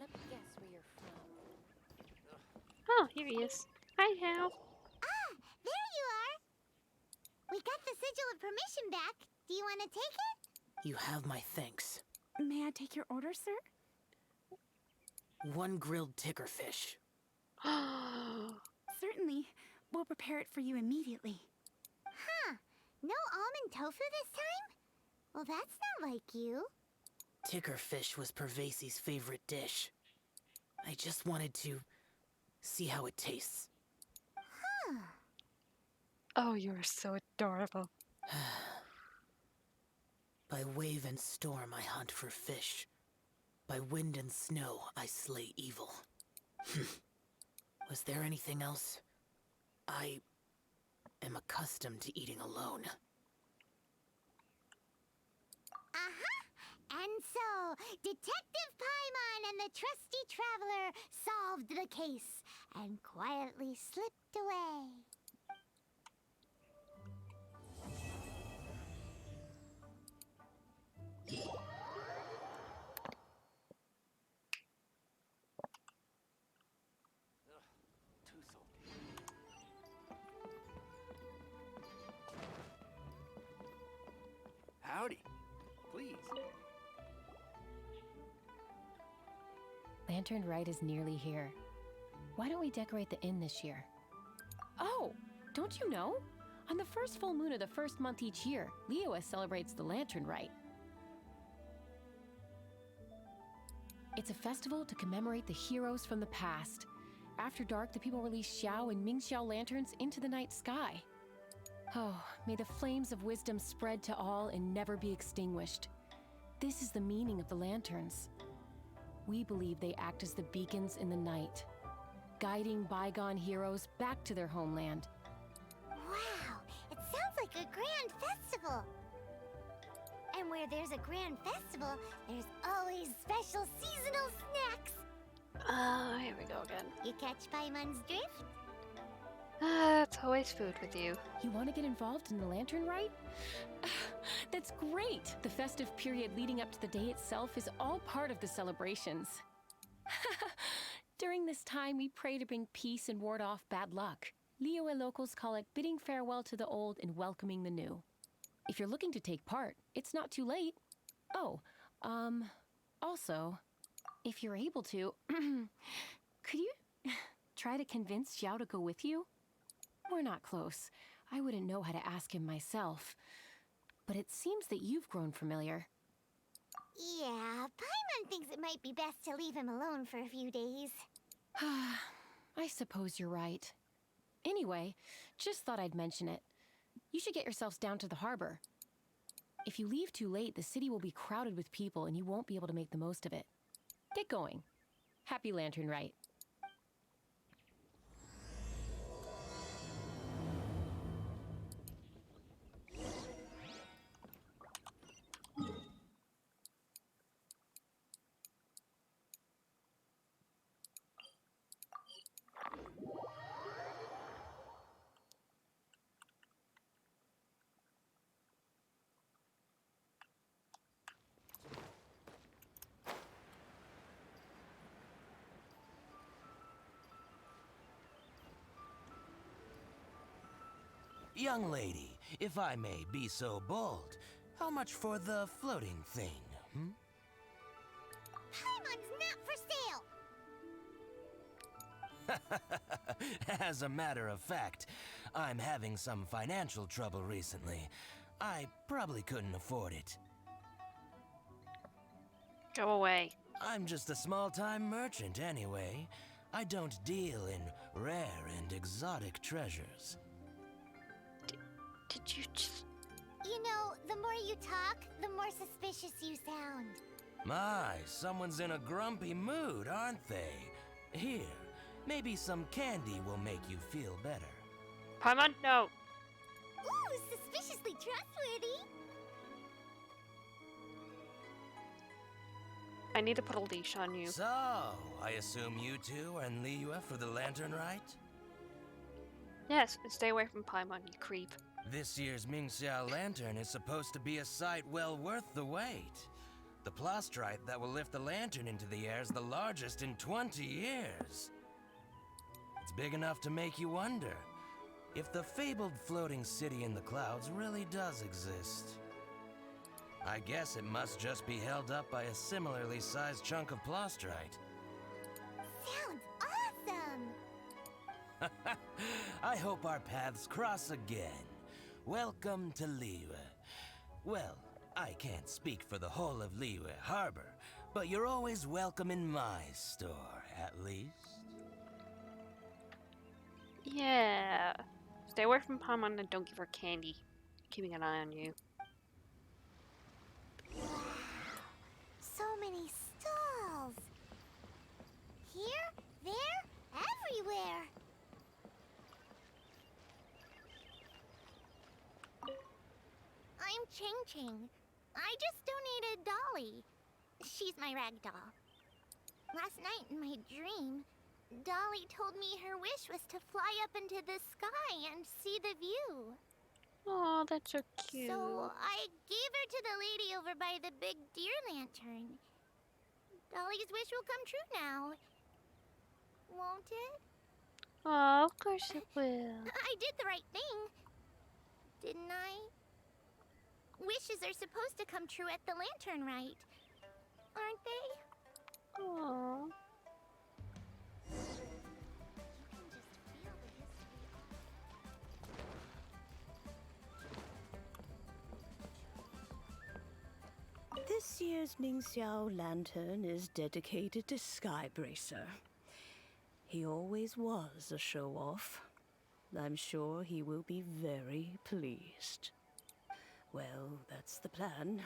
Let me guess where you're from. Oh, here he is. Hi, Hal. Ah, there you are. We got the sigil of permission back. Do you want to take it? You have my thanks. May I take your order, sir? 1 grilled ticker fish. Certainly. We'll prepare it for you immediately. Huh. No almond tofu this time? Well, that's not like you. Ticker fish was Pervasi's favorite dish. I just wanted to see how it tastes. Huh. Oh, you are so adorable. By wave and storm I hunt for fish. By wind and snow I slay evil. Was there anything else? I am accustomed to eating alone. And so, Detective Paimon and the trusty traveler solved the case and quietly slipped away. Howdy. Please. Lantern Rite is nearly here. Why don't we decorate the inn this year? Oh, don't you know? On the first full moon of the first month each year, Liyue celebrates the Lantern Rite. It's a festival to commemorate the heroes from the past. After dark, the people release Xiao and Ming Xiao lanterns into the night sky. Oh, may the flames of wisdom spread to all and never be extinguished. This is the meaning of the lanterns. We believe they act as the beacons in the night, guiding bygone heroes back to their homeland. Wow, it sounds like a grand festival. And where there's a grand festival, there's always special seasonal snacks. Here we go again. You catch Paimon's drift? It's always food with you. You want to get involved in the Lantern Rite? That's great! The festive period leading up to the day itself is all part of the celebrations. During this time, we pray to bring peace and ward off bad luck. Liyue locals call it bidding farewell to the old and welcoming the new. If you're looking to take part, it's not too late. Oh, also, if you're able to, could you try to convince Xiao to go with you? We're not close. I wouldn't know how to ask him myself. But it seems that you've grown familiar. Yeah, Paimon thinks it might be best to leave him alone for a few days. I suppose you're right. Anyway, just thought I'd mention it. You should get yourselves down to the harbor. If you leave too late, the city will be crowded with people and you won't be able to make the most of it. Get going. Happy Lantern Rite. Young lady, if I may be so bold, how much for the floating thing, Paimon's not for sale! As a matter of fact, I'm having some financial trouble recently. I probably couldn't afford it. Go away. I'm just a small-time merchant anyway. I don't deal in rare and exotic treasures. Did you just... You know, the more you talk, the more suspicious you sound. My, someone's in a grumpy mood, aren't they? Here, maybe some candy will make you feel better. Paimon, no. Ooh, suspiciously trustworthy. I need to put a leash on you. So, I assume you two are in Liyue for the lantern rite? Yes, and stay away from Paimon, you creep. This year's Ming Lantern is supposed to be a sight well worth the wait. The plastrite that will lift the lantern into the air is the largest in 20 years. It's big enough to make you wonder if the fabled floating city in the clouds really does exist. I guess it must just be held up by a similarly sized chunk of plastrite. Sounds awesome! I hope our paths cross again. Welcome to Liyue. Well, I can't speak for the whole of Liyue Harbor, but you're always welcome in my store, at least. Yeah. Stay away from Paimon and don't give her candy. Keeping an eye on you. Wow, so many stalls! Here, there, everywhere! I'm Ching Ching. I just donated Dolly. She's my rag doll. Last night in my dream, Dolly told me her wish was to fly up into the sky and see the view. Oh, that's so cute. So I gave her to the lady over by the big deer lantern. Dolly's wish will come true now. Won't it? Oh, of course it will. I did the right thing. Didn't I? Wishes are supposed to come true at the lantern rite, aren't they? Aww. This year's Ming Lantern is dedicated to Skybracer. He always was a show-off. I'm sure he will be very pleased. Well, that's the plan.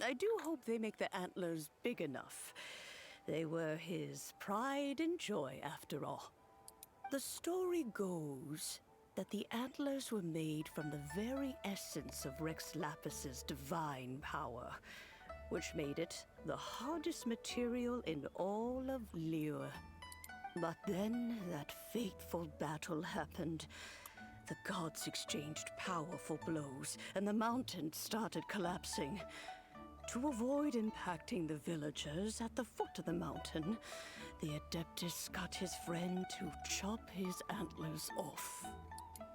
I do hope they make the antlers big enough. They were his pride and joy, after all. The story goes that the antlers were made from the very essence of Rex Lapis's divine power, which made it the hardest material in all of Liyue. But then that fateful battle happened. The gods exchanged powerful blows, and the mountain started collapsing. To avoid impacting the villagers at the foot of the mountain, the Adeptus got his friend to chop his antlers off.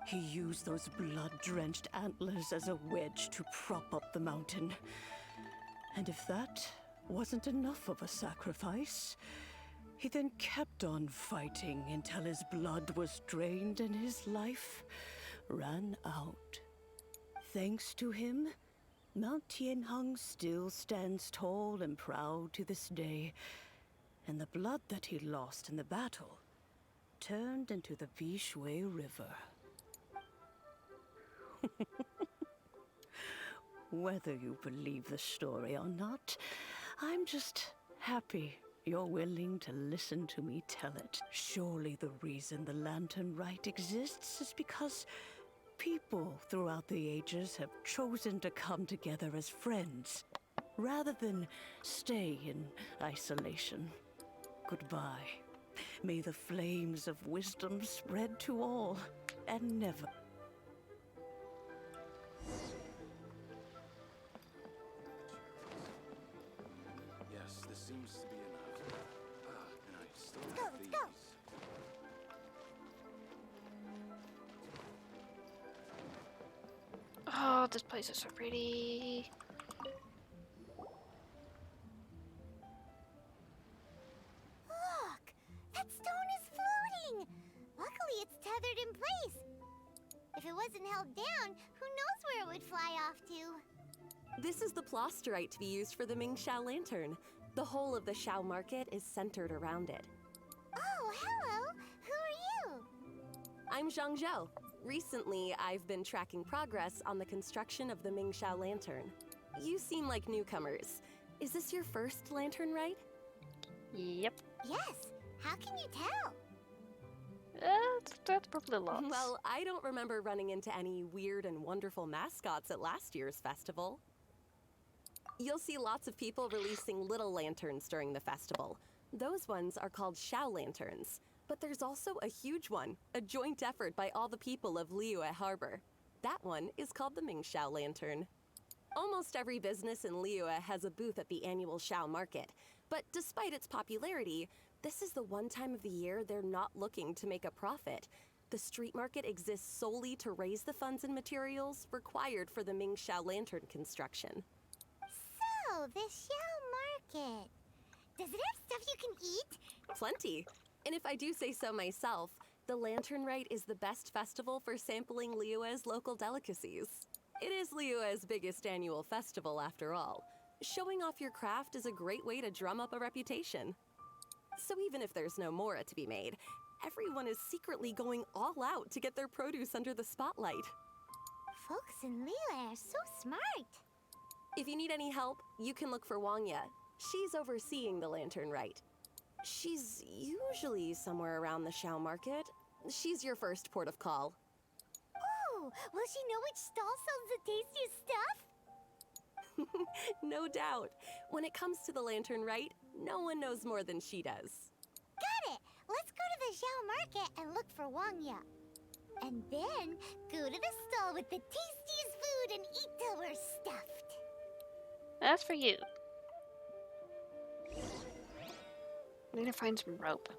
He used those blood-drenched antlers as a wedge to prop up the mountain. And if that wasn't enough of a sacrifice, he then kept on fighting until his blood was drained and his life ran out. Thanks to him, Mount Tianheng still stands tall and proud to this day, and the blood that he lost in the battle turned into the Bishui River. Whether you believe the story or not, I'm just happy you're willing to listen to me tell it. Surely the reason the Lantern Rite exists is because people throughout the ages have chosen to come together as friends, rather than stay in isolation. Goodbye. May the flames of wisdom spread to all, and never... Yes, this seems to be enough. And I still Let's go, have let's these. go. Oh, this place is so pretty. Look! That stone is floating! Luckily, it's tethered in place. If it wasn't held down, who knows where it would fly off to? This is the plasterite to be used for the Ming Xiao lantern. The whole of the Xiao market is centered around it. Oh, hello! Who are you? I'm Zhang Zhou. Recently, I've been tracking progress on the construction of the Ming Xiao lantern. You seem like newcomers. Is this your first lantern rite? Yep. Yes. How can you tell? That's probably lots. Well, I don't remember running into any weird and wonderful mascots at last year's festival. You'll see lots of people releasing little lanterns during the festival. Those ones are called Chao lanterns. But there's also a huge one, a joint effort by all the people of Liyue Harbor. That one is called the Ming Chao lantern. Almost every business in Liyue has a booth at the annual Chao market. But despite its popularity, this is the one time of the year they're not looking to make a profit. The street market exists solely to raise the funds and materials required for the Ming Chao lantern construction. So, the Shao Market. Does it have stuff you can eat? Plenty. And if I do say so myself, the Lantern Rite is the best festival for sampling Liyue's local delicacies. It is Liyue's biggest annual festival, after all. Showing off your craft is a great way to drum up a reputation. So even if there's no mora to be made, everyone is secretly going all out to get their produce under the spotlight. Folks in Liyue are so smart. If you need any help, you can look for Wangya. She's overseeing the Lantern Rite. She's usually somewhere around the Shao market. She's your first port of call. Oh, will she know which stall sells the tastiest stuff? No doubt. When it comes to the Lantern Rite, no one knows more than she does. Got it! Let's go to the Xiao market and look for Wangya. And then go to the stall with the tastiest food and eat till we're stuffed. That's for you. I need to find some rope.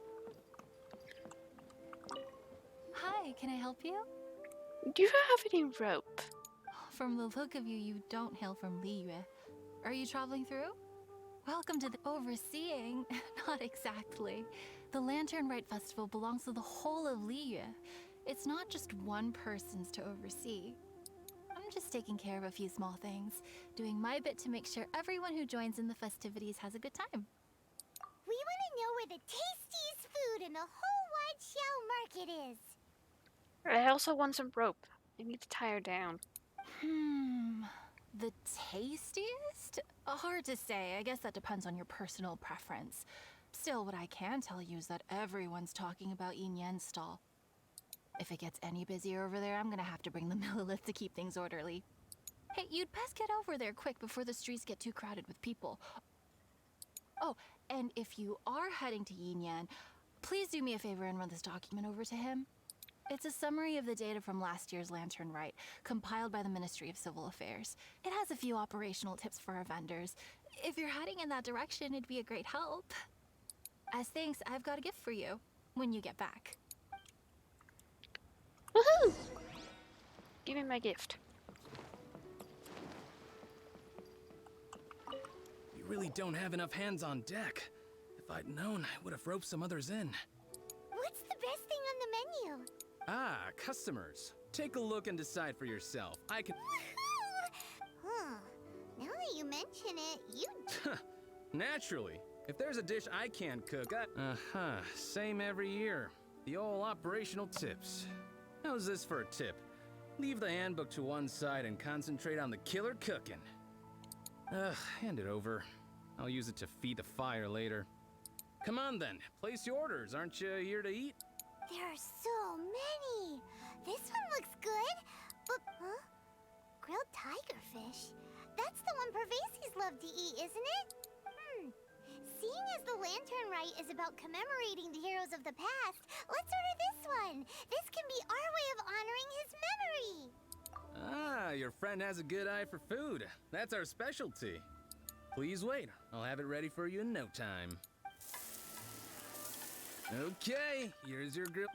Hi, can I help you? Do you have any rope? From the look of you, you don't hail from Liyue. Are you traveling through? Welcome to the overseeing. Not exactly. The Lantern Rite Festival belongs to the whole of Liyue. It's not just one person's to oversee. I'm just taking care of a few small things, doing my bit to make sure everyone who joins in the festivities has a good time. We want to know where the tastiest food in the whole wide Xiao market is. I also want some rope. I need to tie her down. The tastiest? Hard to say. I guess that depends on your personal preference. Still, what I can tell you is that everyone's talking about Yin Yan's stall. If it gets any busier over there, I'm gonna have to bring the Millilith to keep things orderly. Hey, you'd best get over there quick before the streets get too crowded with people. Oh, and if you are heading to Yin Yan, please do me a favor and run this document over to him. It's a summary of the data from last year's Lantern Rite, compiled by the Ministry of Civil Affairs. It has a few operational tips for our vendors. If you're heading in that direction, it'd be a great help. As thanks, I've got a gift for you when you get back. Woohoo! Give me my gift. You really don't have enough hands on deck. If I'd known, I would have roped some others in. What's the best thing on the menu? Ah, customers. Take a look and decide for yourself. I can... Huh. Now that you mention it, you... Naturally. If there's a dish I can't cook, same every year. The old operational tips. How's this for a tip? Leave the handbook to one side and concentrate on the killer cooking. Hand it over. I'll use it to feed the fire later. Come on then, place your orders. Aren't you here to eat? There are so many. This one looks good, but grilled tiger fish. That's the one Pervasies love to eat, isn't it? Seeing as the Lantern Rite is about commemorating the heroes of the past, let's order this one. This can be our way of honoring his memory. Ah, your friend has a good eye for food. That's our specialty. Please wait. I'll have it ready for you in no time. Okay, here's your grill.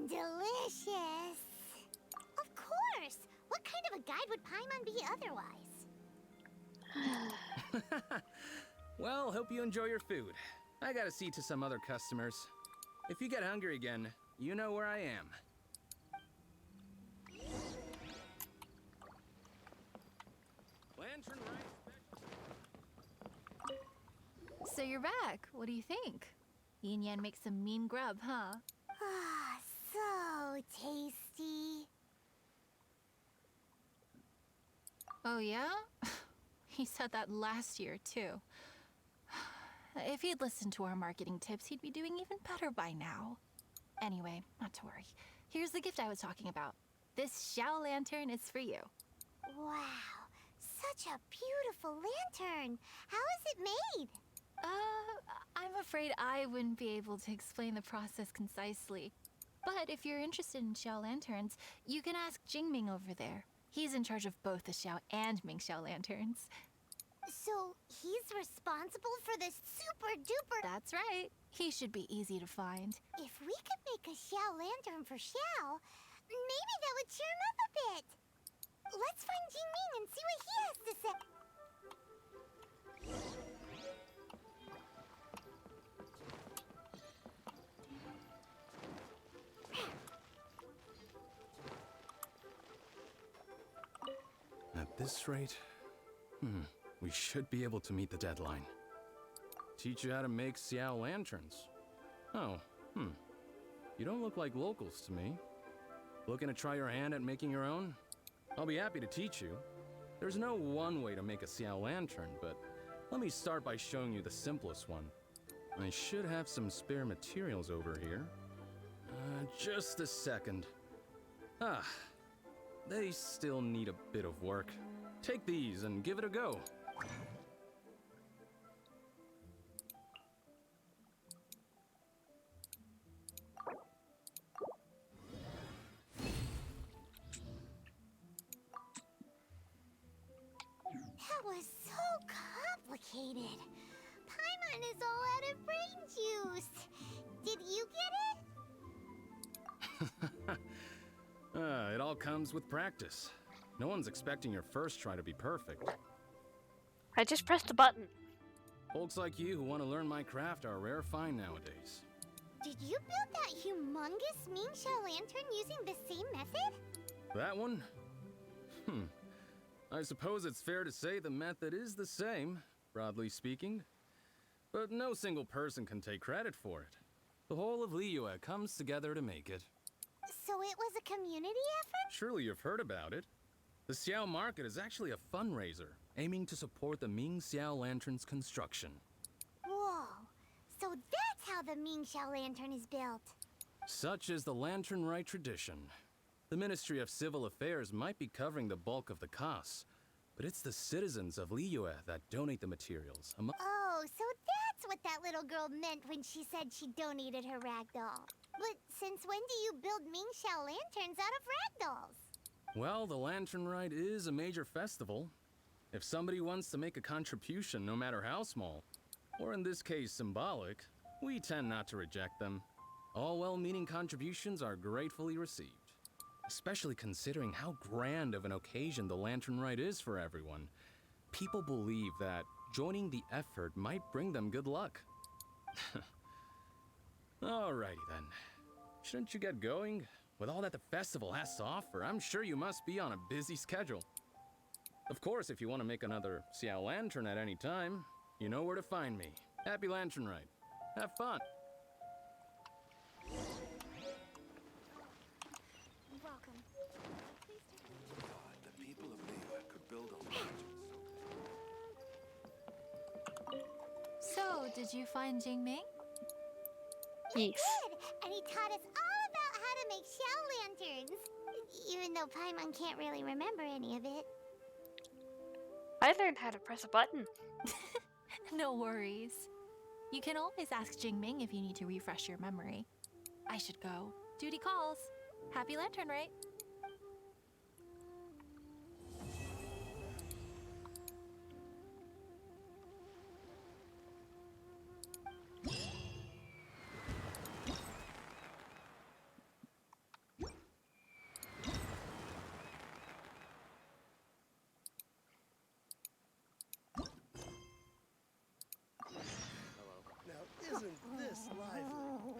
Delicious. Of course. What kind of a guide would Paimon be otherwise? Well, hope you enjoy your food. I gotta see to some other customers. If you get hungry again, you know where I am. Lantern Rite. So you're back. What do you think? Yin Yan makes some mean grub, huh? Ah, so tasty. Oh yeah? He said that last year, too. If he'd listened to our marketing tips, he'd be doing even better by now. Anyway, not to worry. Here's the gift I was talking about. This Xiao lantern is for you. Wow, Such a beautiful lantern. How is it made? I'm afraid I wouldn't be able to explain the process concisely. But if you're interested in Xiao lanterns, you can ask Jingming over there. He's in charge of both the Xiao and Ming Xiao lanterns. So he's responsible for this super duper... That's right. He should be easy to find. If we could make a Xiao lantern for Xiao, maybe that would cheer him up a bit. Let's find Jingming and see what he has to say. At this rate, we should be able to meet the deadline. Teach you how to make Xiao lanterns. Oh, you don't look like locals to me. Looking to try your hand at making your own? I'll be happy to teach you. There's no one way to make a Xiao lantern, but let me start by showing you the simplest one. I should have some spare materials over here. Just a second. They still need a bit of work. Take these and give it a go. That was so complicated. Paimon is all out of brain juice. Did you get it? It all comes with practice. No one's expecting your first try to be perfect. I just pressed a button. Folks like you who want to learn my craft are a rare find nowadays. Did you build that humongous Ming Xiao lantern using the same method? That one? I suppose it's fair to say the method is the same, broadly speaking. But no single person can take credit for it. The whole of Liyue comes together to make it. So it was a community effort? Surely you've heard about it. The Xiao Market is actually a fundraiser, aiming to support the Ming Xiao Lantern's construction. Whoa. So that's how the Ming Xiao lantern is built. Such is the Lantern Rite tradition. The Ministry of Civil Affairs might be covering the bulk of the costs, but it's the citizens of Liyue that donate the materials. Oh, so that's what that little girl meant when she said she donated her ragdoll. But since when do you build Ming Xiao lanterns out of ragdolls? Well, the Lantern Rite is a major festival. If somebody wants to make a contribution, no matter how small, or in this case symbolic, we tend not to reject them. All well-meaning contributions are gratefully received, especially considering how grand of an occasion the Lantern Rite is for everyone. People believe that joining the effort might bring them good luck. Alrighty then. Shouldn't you get going? With all that the festival has to offer, I'm sure you must be on a busy schedule. Of course, if you want to make another Xiao lantern at any time, you know where to find me. Happy Lantern Rite. Have fun. Welcome. The people of Liyue could build on So, did you find Jingming? We did, and he taught us all about how to make Xiao lanterns. Even though Paimon can't really remember any of it. I learned how to press a button. No worries. You can always ask Jingming if you need to refresh your memory. I should go. Duty calls. Happy Lantern Rite. Now, isn't this lively?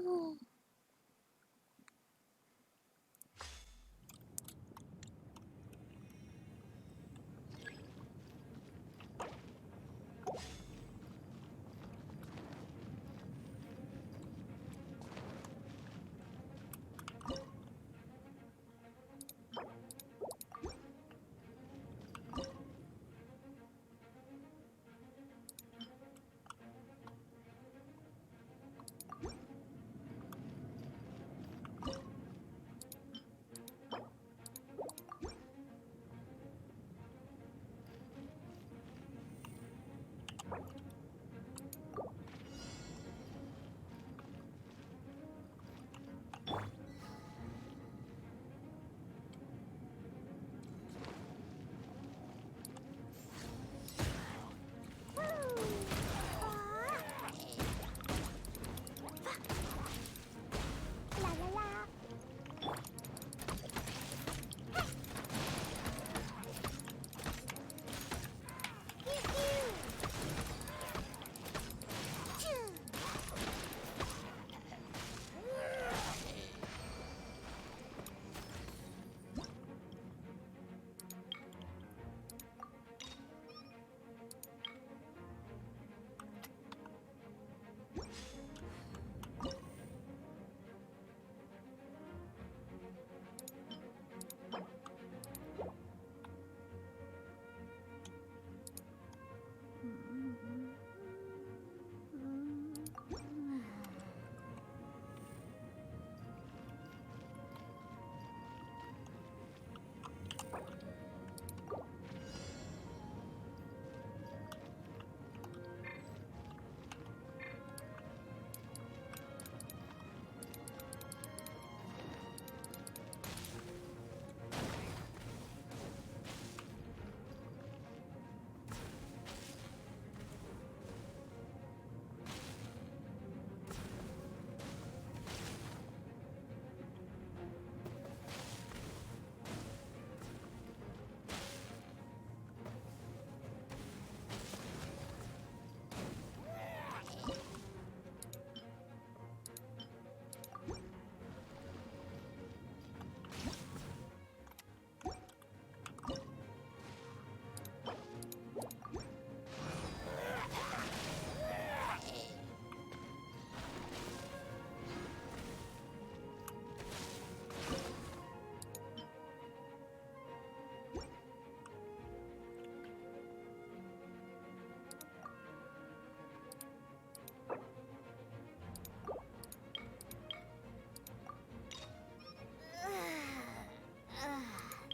La la la. Pew pew. Choo.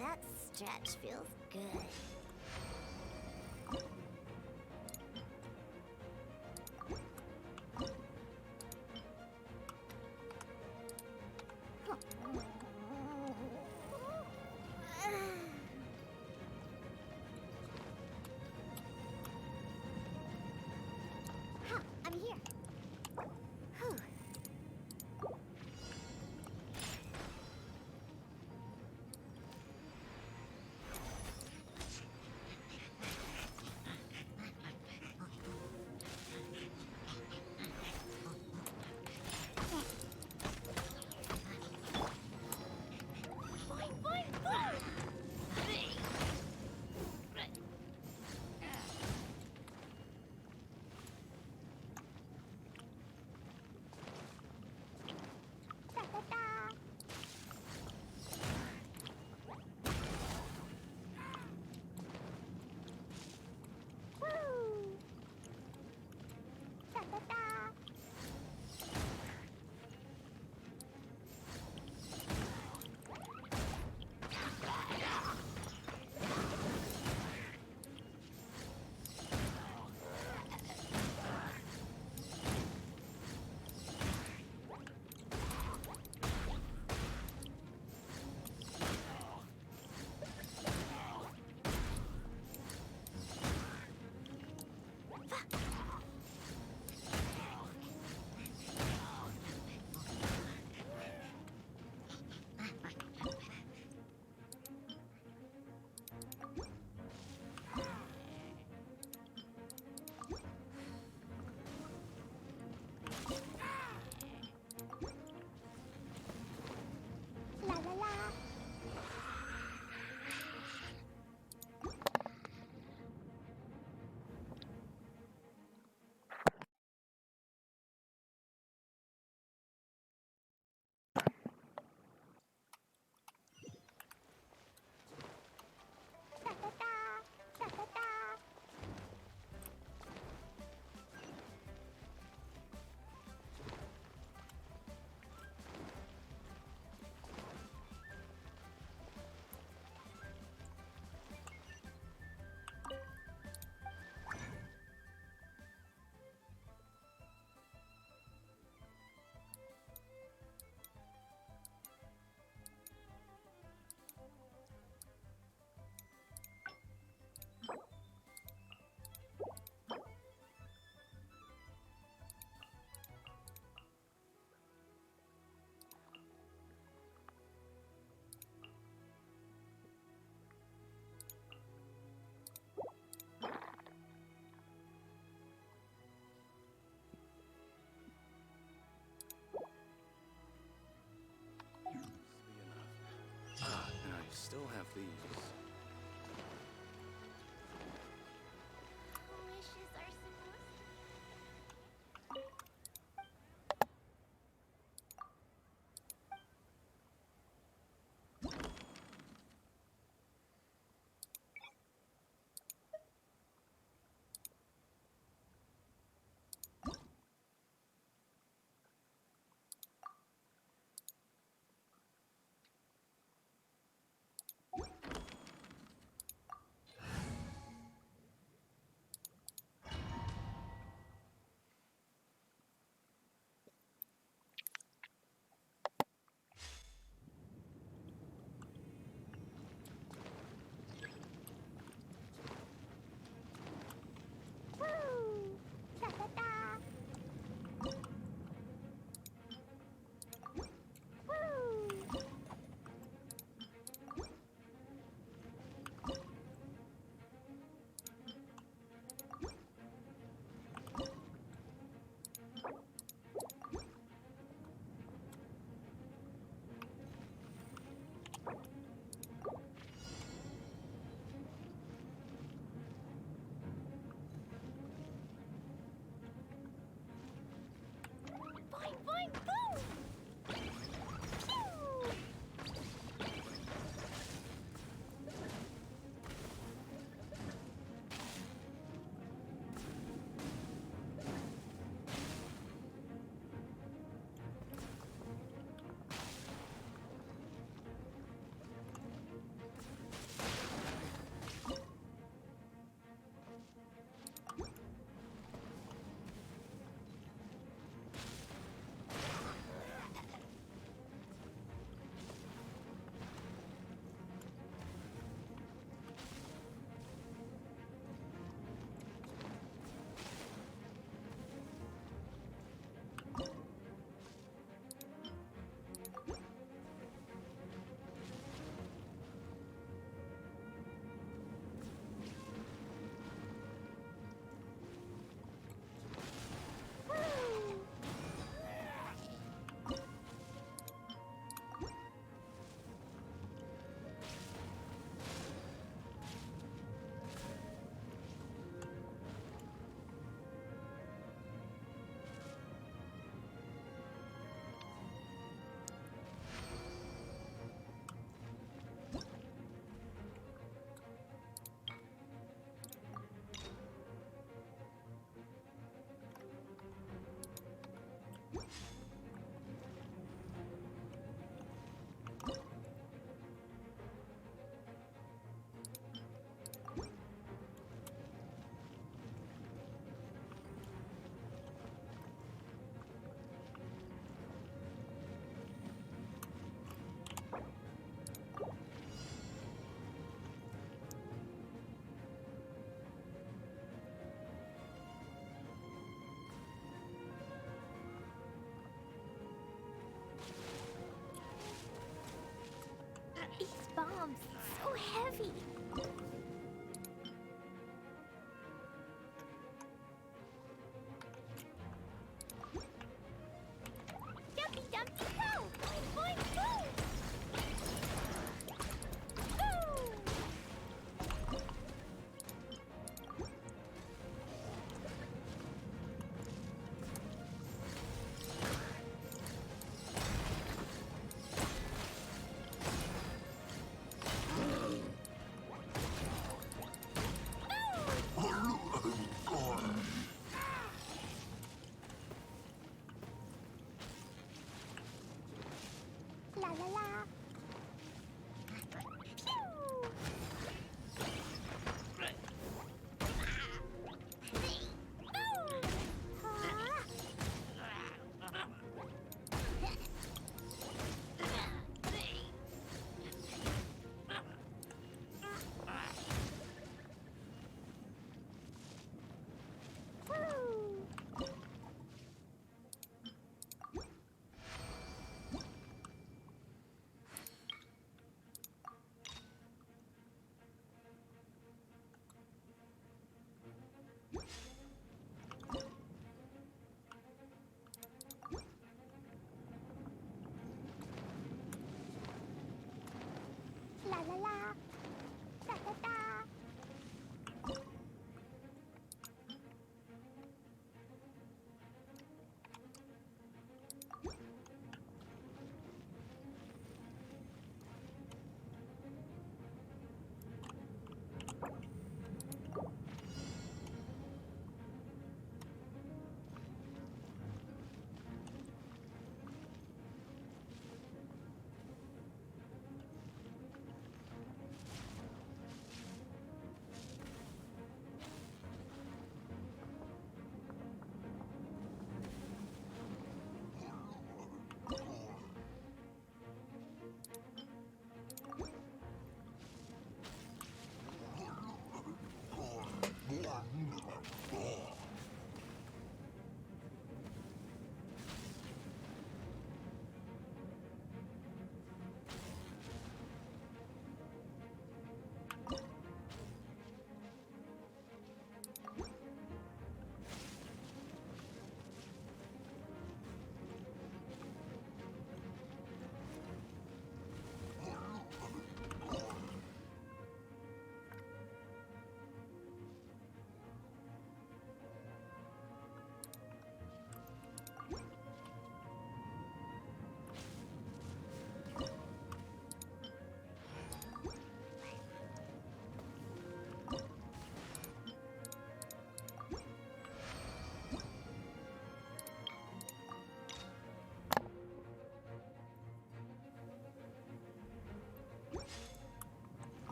That stretch feels good. Huh, I'm here. Whew.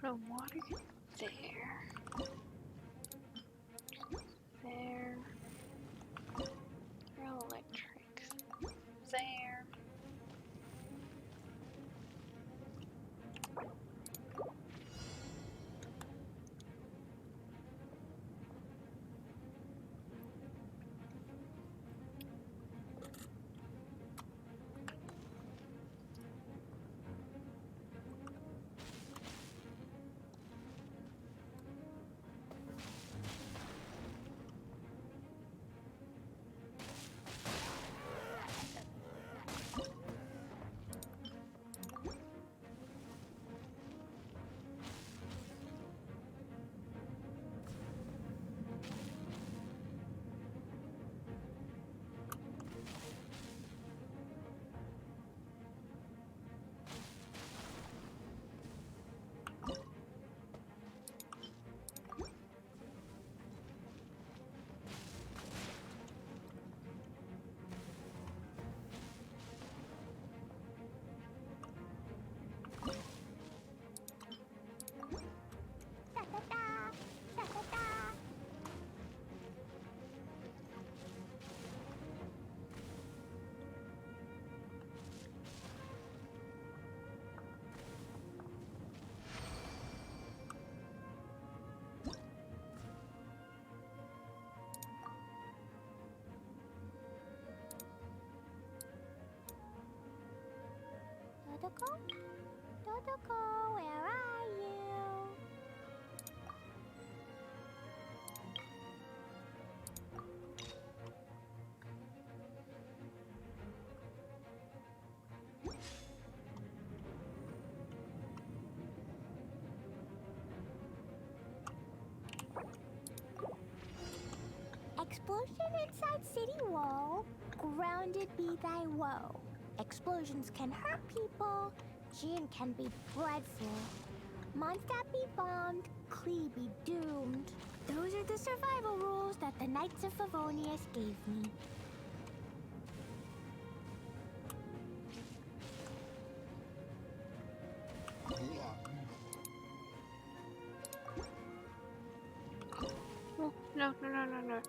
No water there. There. No electric. There. Dodoko? Dodoko, where are you? Explosion inside city wall. Grounded be thy woe. Explosions can hurt people. Jin can be dreadful. Mondstadt be bombed. Klee be doomed. Those are the survival rules that the Knights of Favonius gave me. Oh, no, no, no, no, no.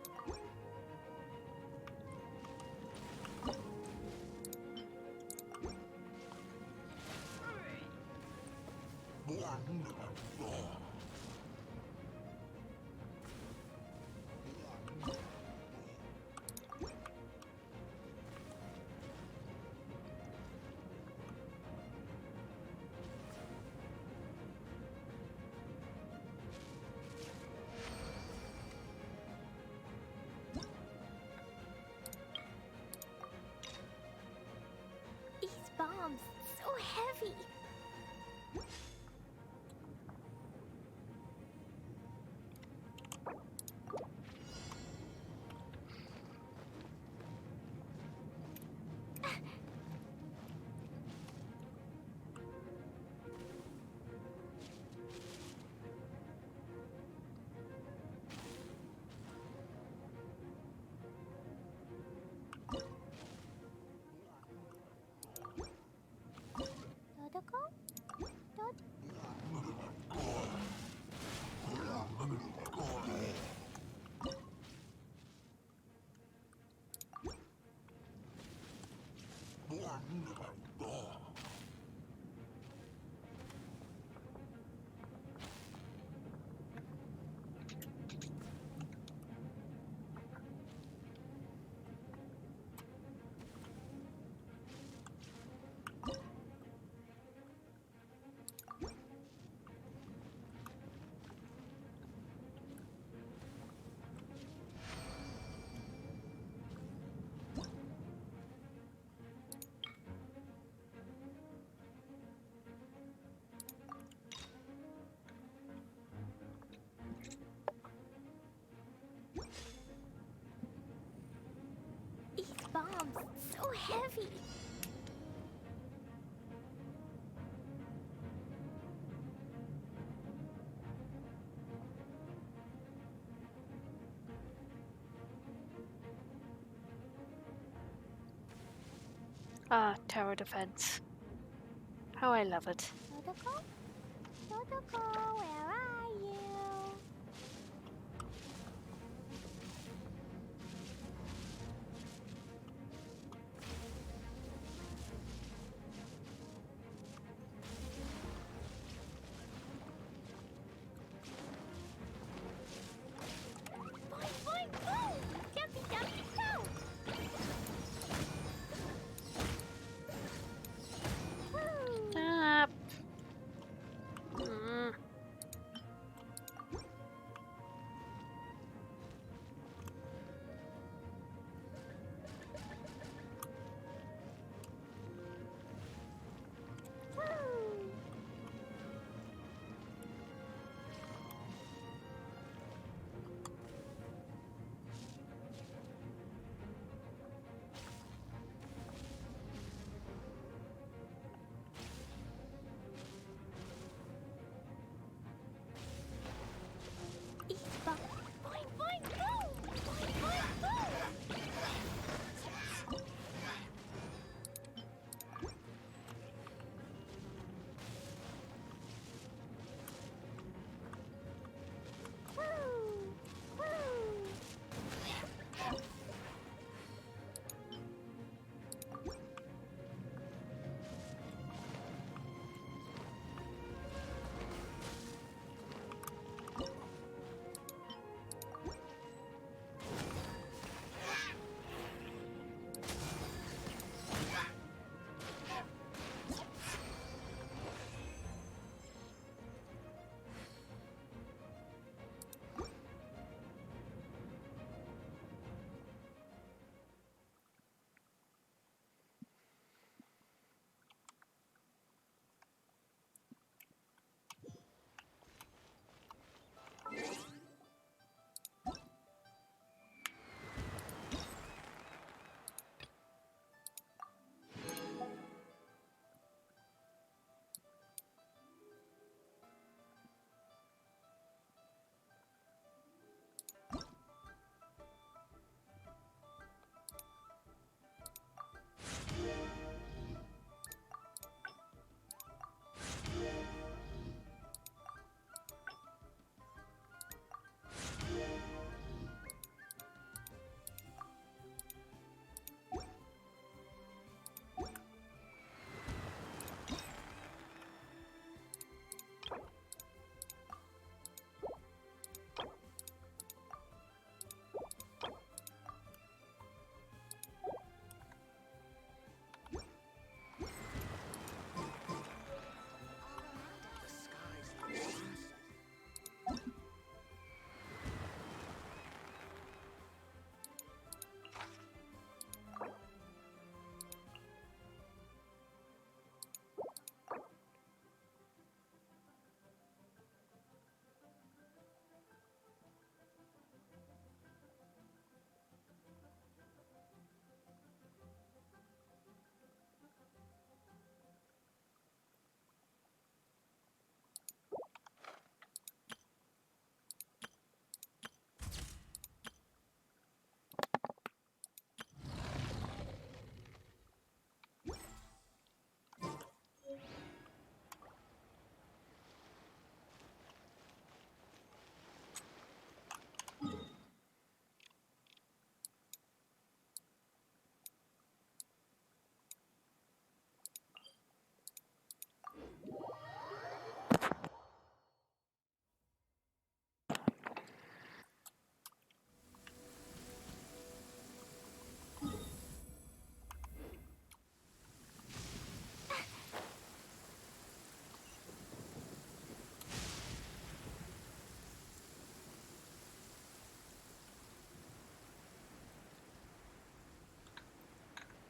These bombs, so heavy. Dodoko? These bombs, so heavy. Ah, tower defense. How I love it. Dodoko? Totoko, where are you? Boing, boing, boom! Jumpy, jumpy, go! Woo! Stop. Mm. Woo! Eat bop. Boing, boing, boom! Boing, boing, boom! Woo! Woo!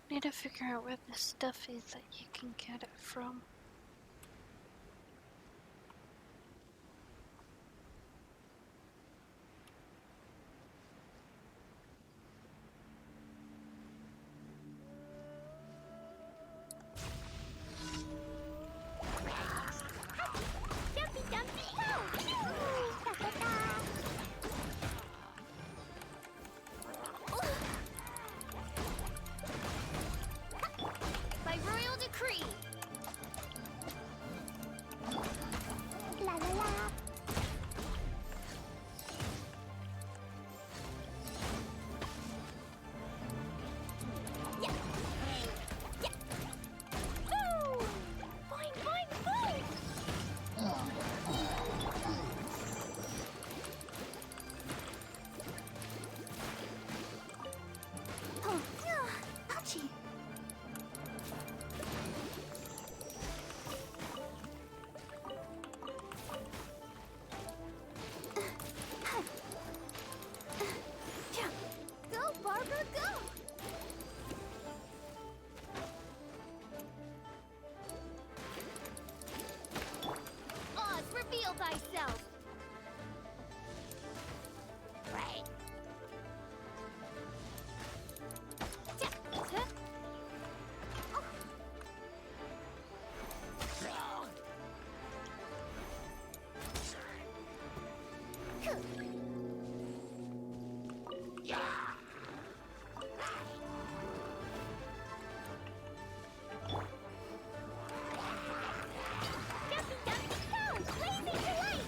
Need to figure out where the stuff is that you can get it from. Jumpy, jumpy, go! Ta-ta-ta. By royal decree. Heal thyself! Right. Jumpy, jumpy, go! Blazing to light!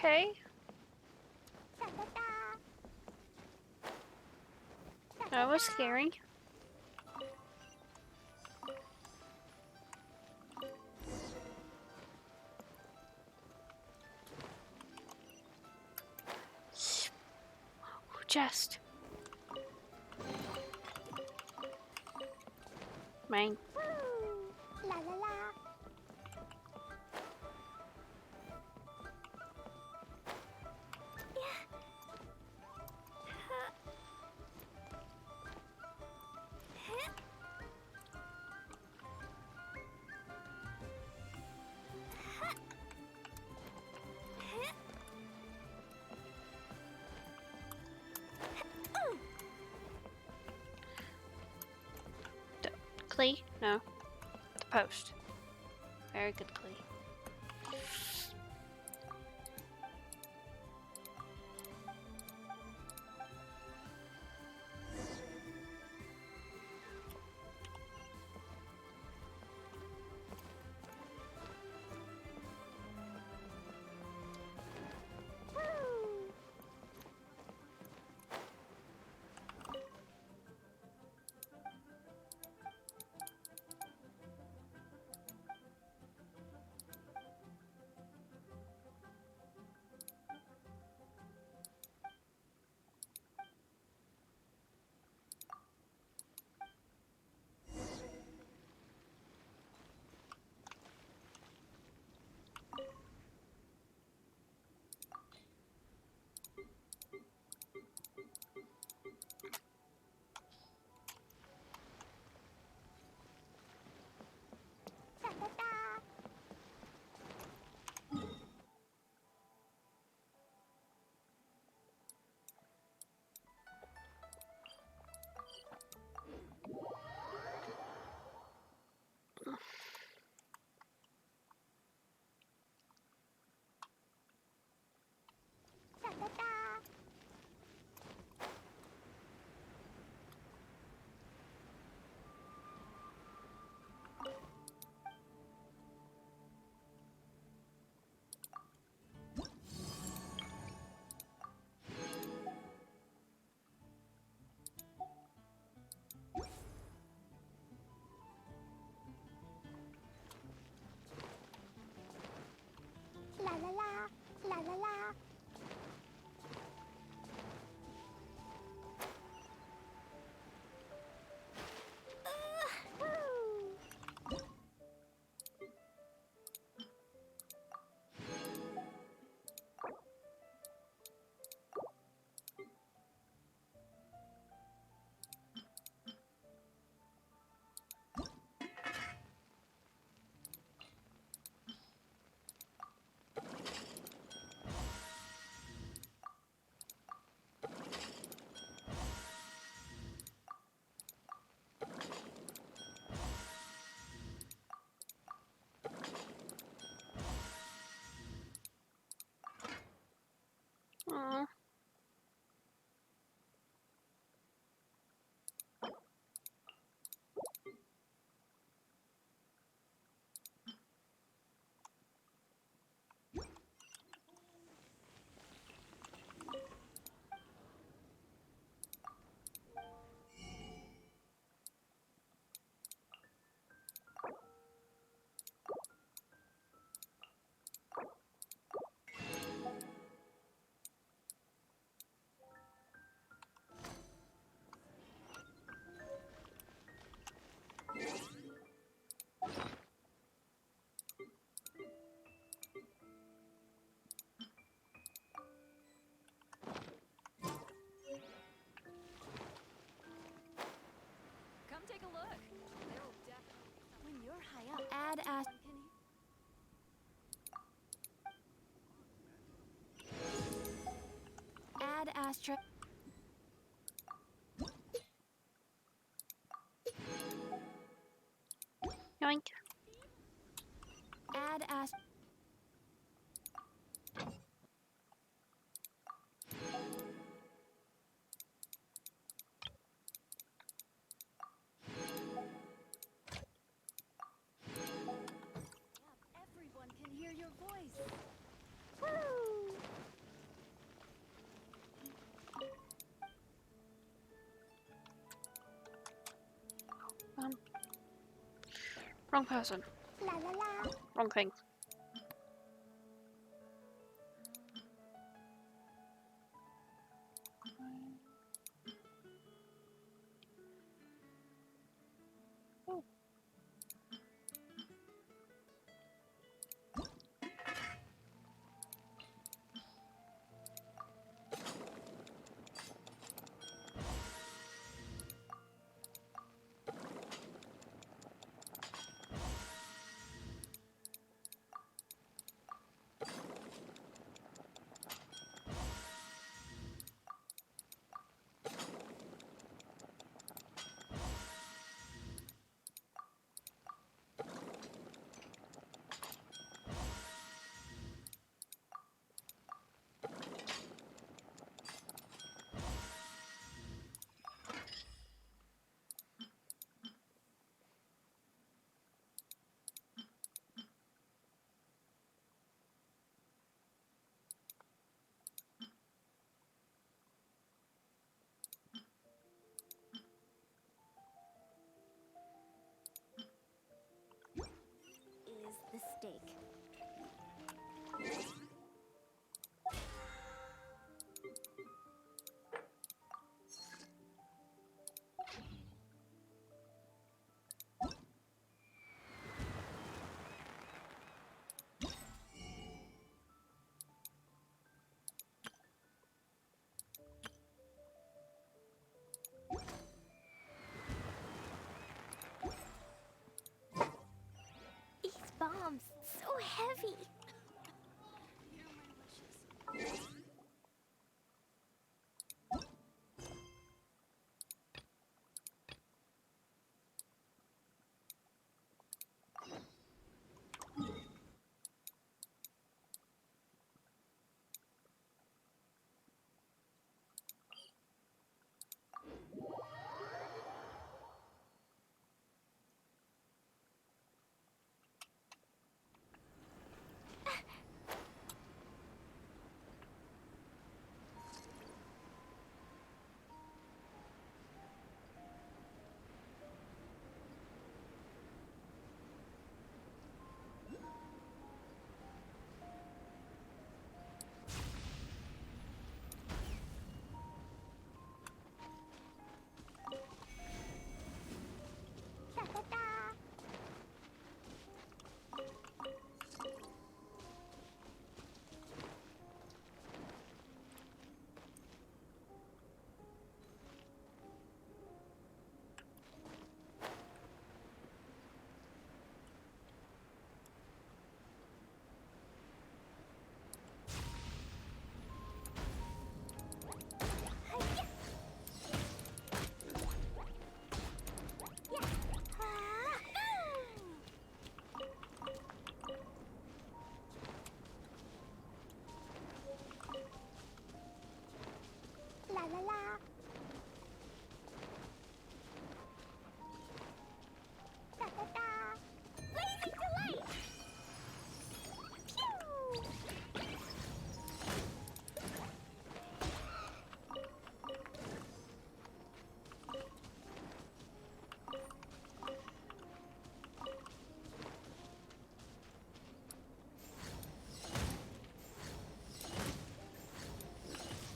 Okay. That was scary. Chest. Mine. La la la. Clee? No. The post. Very good, Clee. La la la. La la la. Aww. Come take a look. There'll definitely When you're high up, add Astra. Yoink. Add Astra. everyone can hear your voice. Woo! Wrong person. La la la. Wrong thing. Is the stake. These bombs, so heavy. La la la. Da da da. Blazing delight. Pew.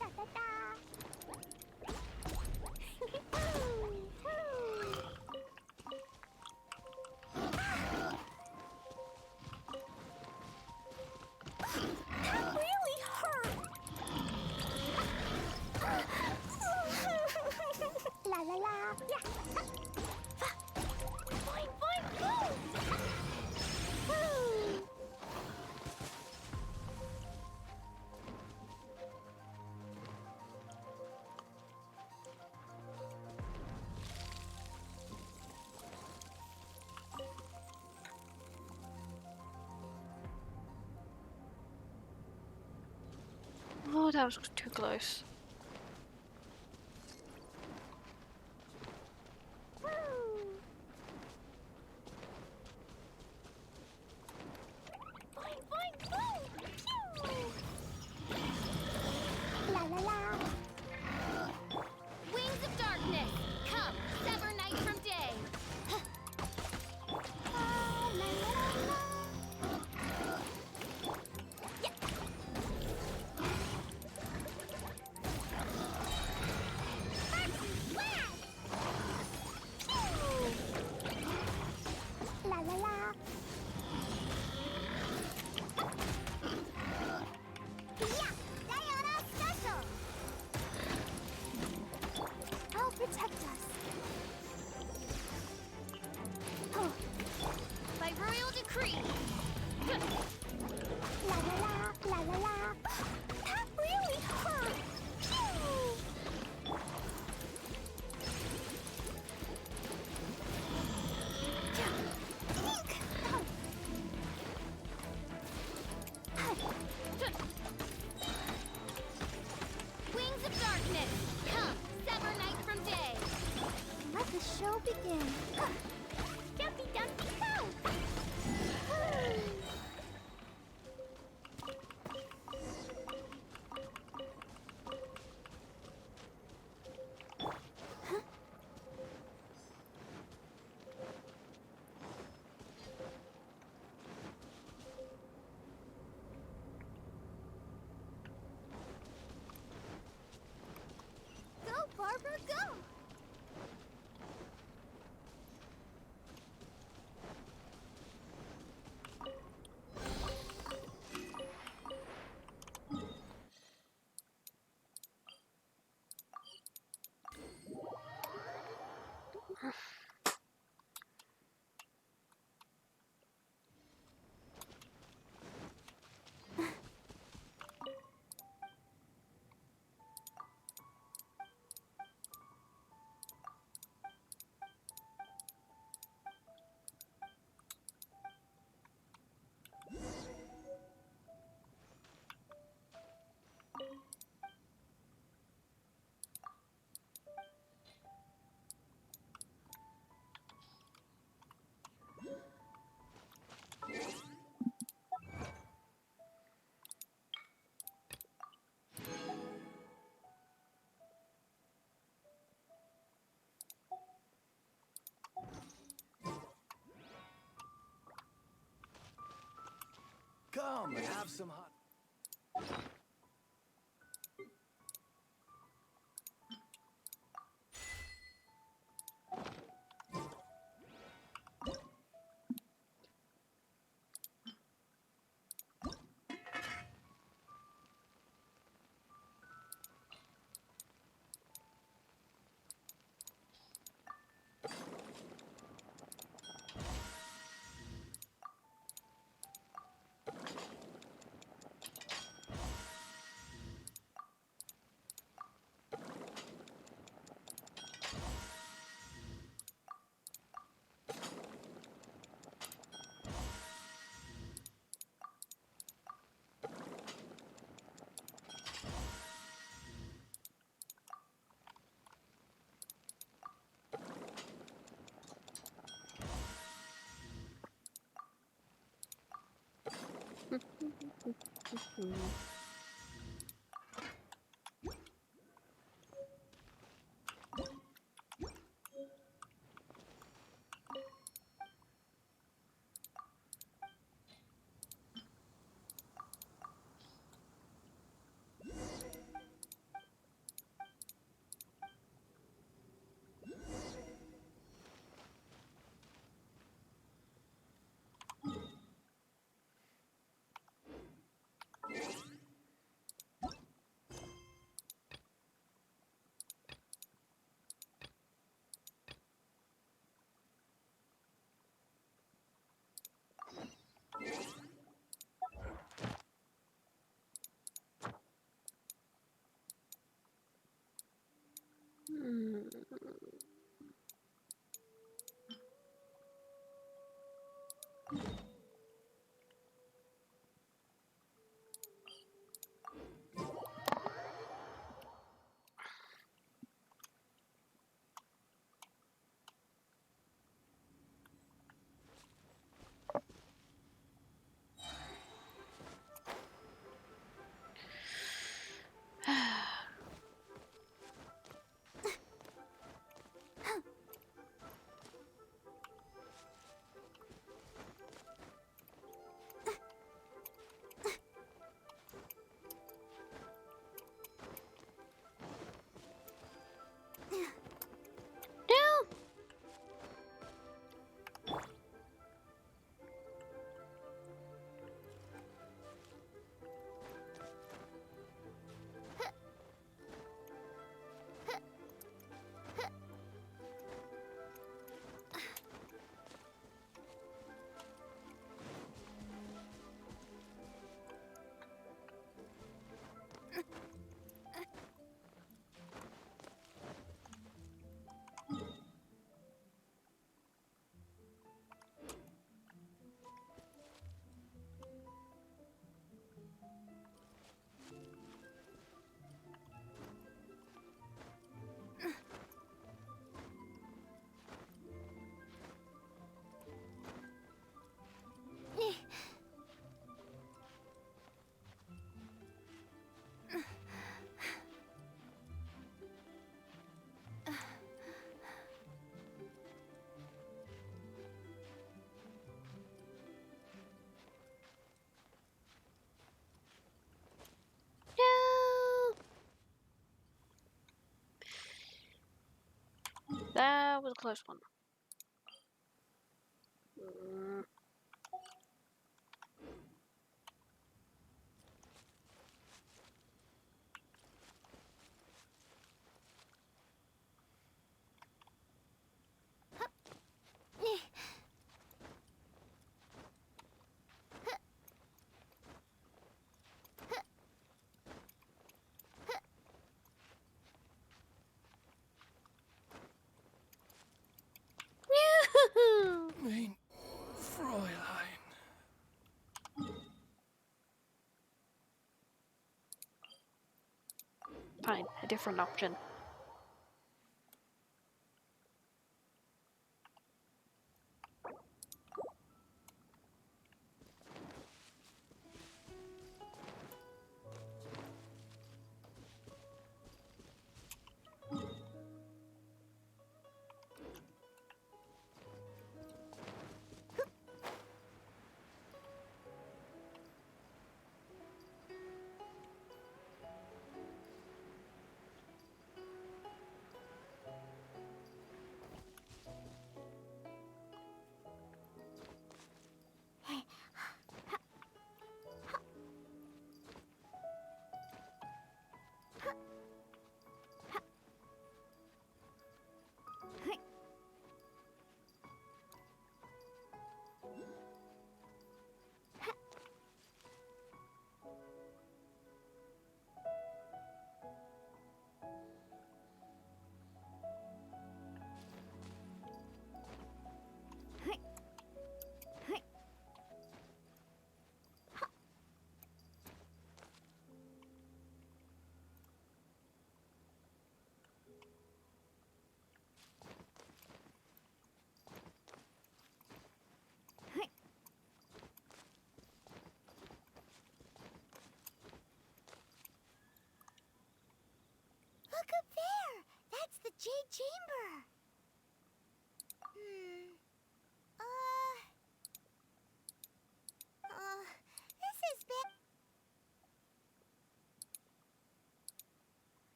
Da da da. That really hurt. La la la. Yeah. Boing boing boom. Woo. Oh, that was too close. Woo. Boing boing boom. Pew. La la la. Wings of darkness, come, sever night from day. Come and have some hot. That was a close one. Mm. Mein Fräulein. Fine, a different option.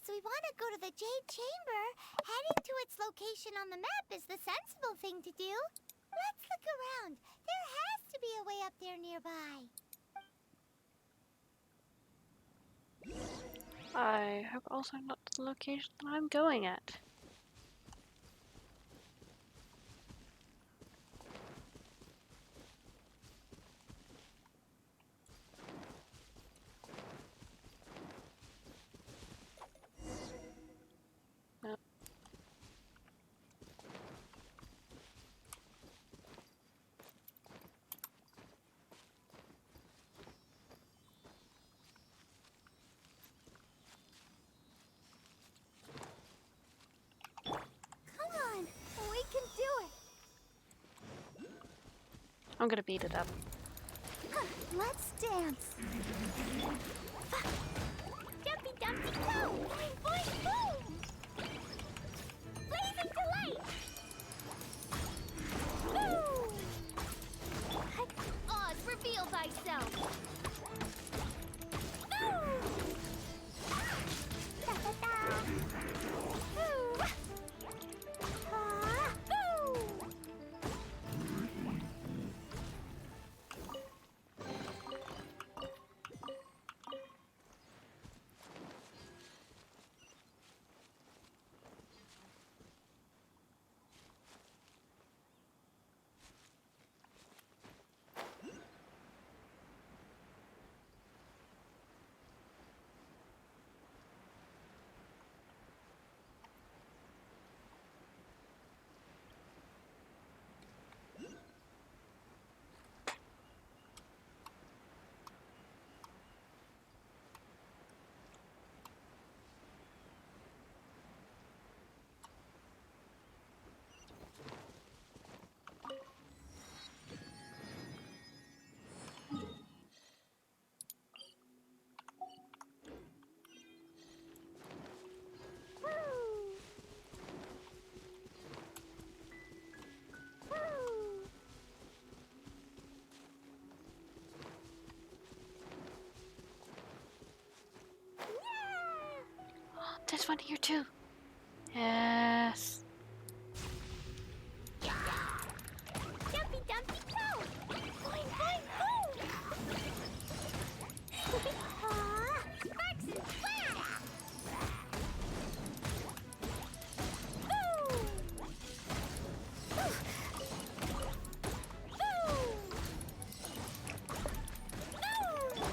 we want to go to the Jade Chamber, heading to its location on the map is the sensible thing to do. Let's look around. There has to be a way up there nearby. I have also not the location that I'm going at. No. Come on, we can do it. I'm gonna beat it up. Let's dance. Jumpy Dumpty Go! Boing boing boom! Blazing delight! Woo! Oz, reveal thyself! Woo! Da da da! Woo! Ah! Woo! There's one here too. Yes. Jumpy Dumpty Go! Boing boing boom! Ah! Sparks and splash! Woo! Woo! Woo!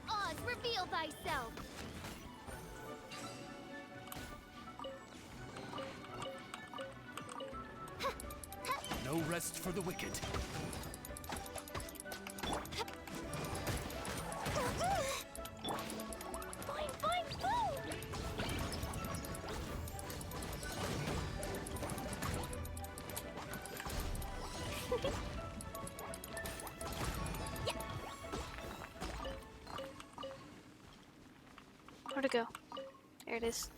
Oz, reveal thyself! No rest for the wicked. Boing boing boom! Where'd it go? There it is.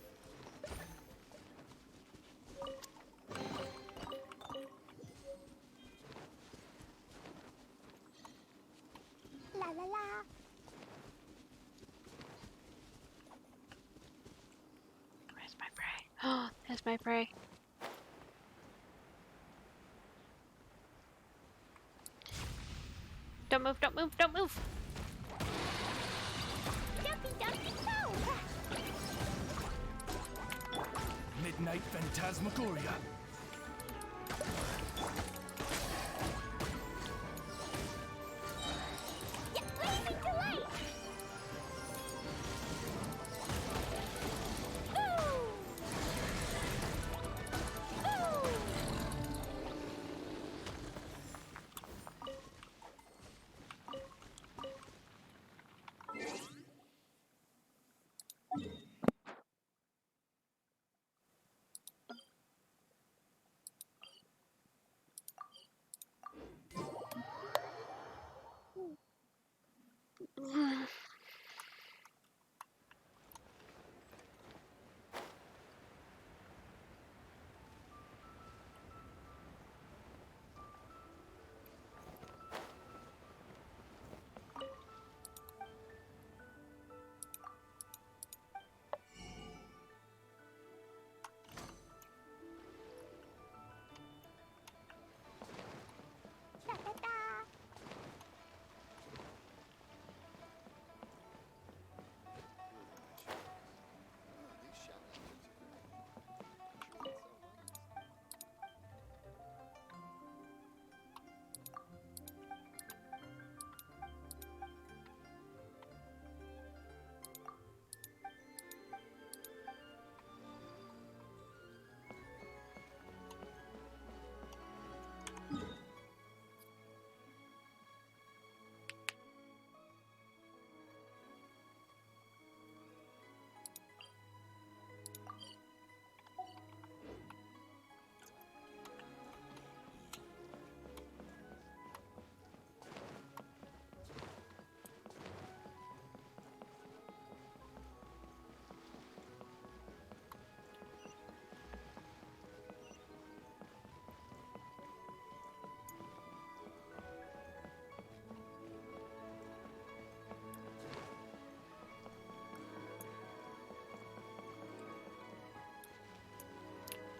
La la la! Where's my prey? Oh, there's my prey. Don't move, don't move, don't move! Jumpy Dumpty Go! Midnight Phantasmagoria. Yeah, blazing delight! Woo! Woo!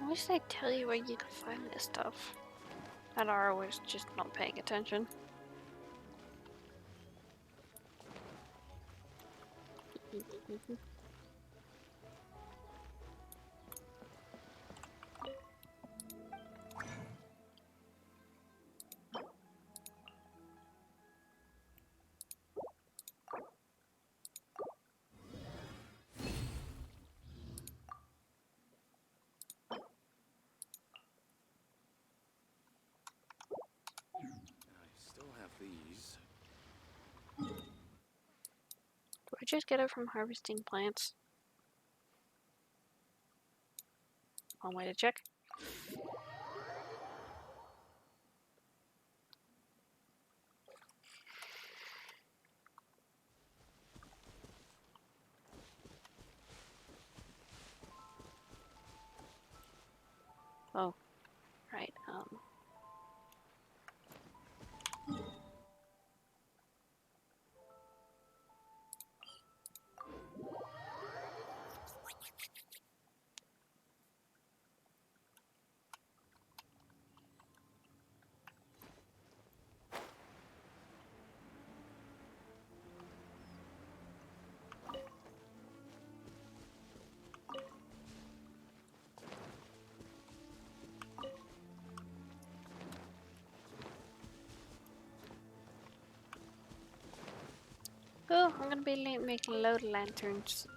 I wish they'd tell you where you can find this stuff. And are always just not paying attention. Still have these. Do I just get it from harvesting plants? One way to check. Oh, right. Oh, I'm gonna be making a load of lanterns.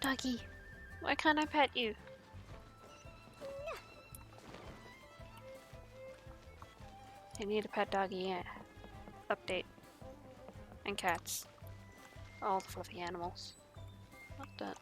Doggy, why can't I pet you? I need a pet doggy, yeah. Update. And cats. All the fluffy animals. What the?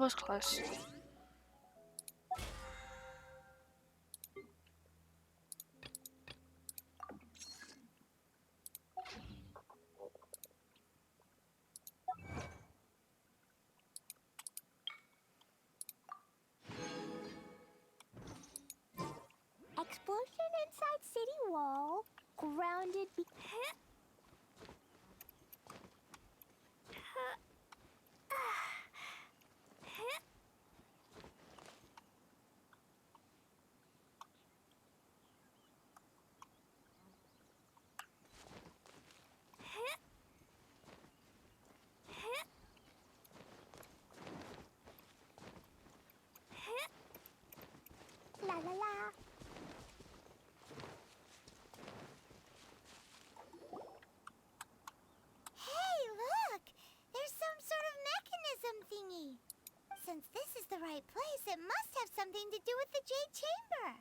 was close. Explosion inside city wall. Grounded be- La la la. Hey, look! There's some sort of mechanism thingy. Since this is the right place, it must have something to do with the Jade Chamber.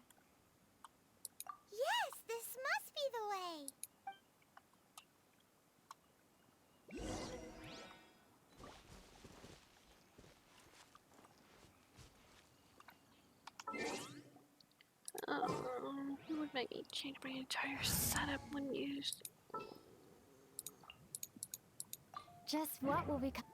Yes, this must be the way. It would make me change my entire setup when used. Just what will become?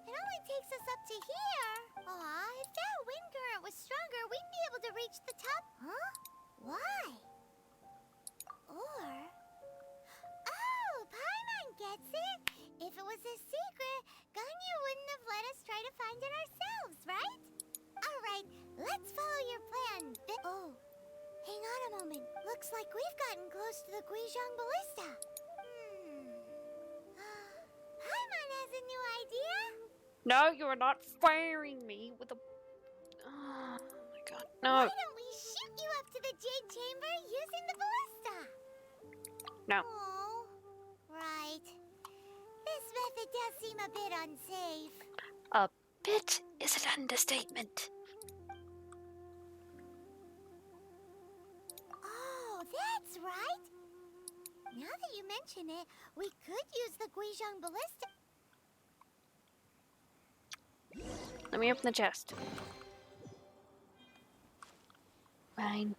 It only takes us up to here. Aw, if that wind current was stronger, we'd be able to reach the top. Huh? Why? Or... Oh, Paimon gets it. If it was a secret, Ganyu wouldn't have let us try to find it ourselves, right? Alright, let's follow your plan. Oh, hang on a moment. Looks like we've gotten close to the Guizhong Ballista. Paimon has a new idea. No, you are not firing me with a. Oh my god, no. Why don't we shoot you up to the Jade Chamber using the ballista? No. Oh, right. This method does seem a bit unsafe. A bit is an understatement. Oh, that's right. Now that you mention it, we could use the Guizhong Ballista. Let me open the chest. Fine.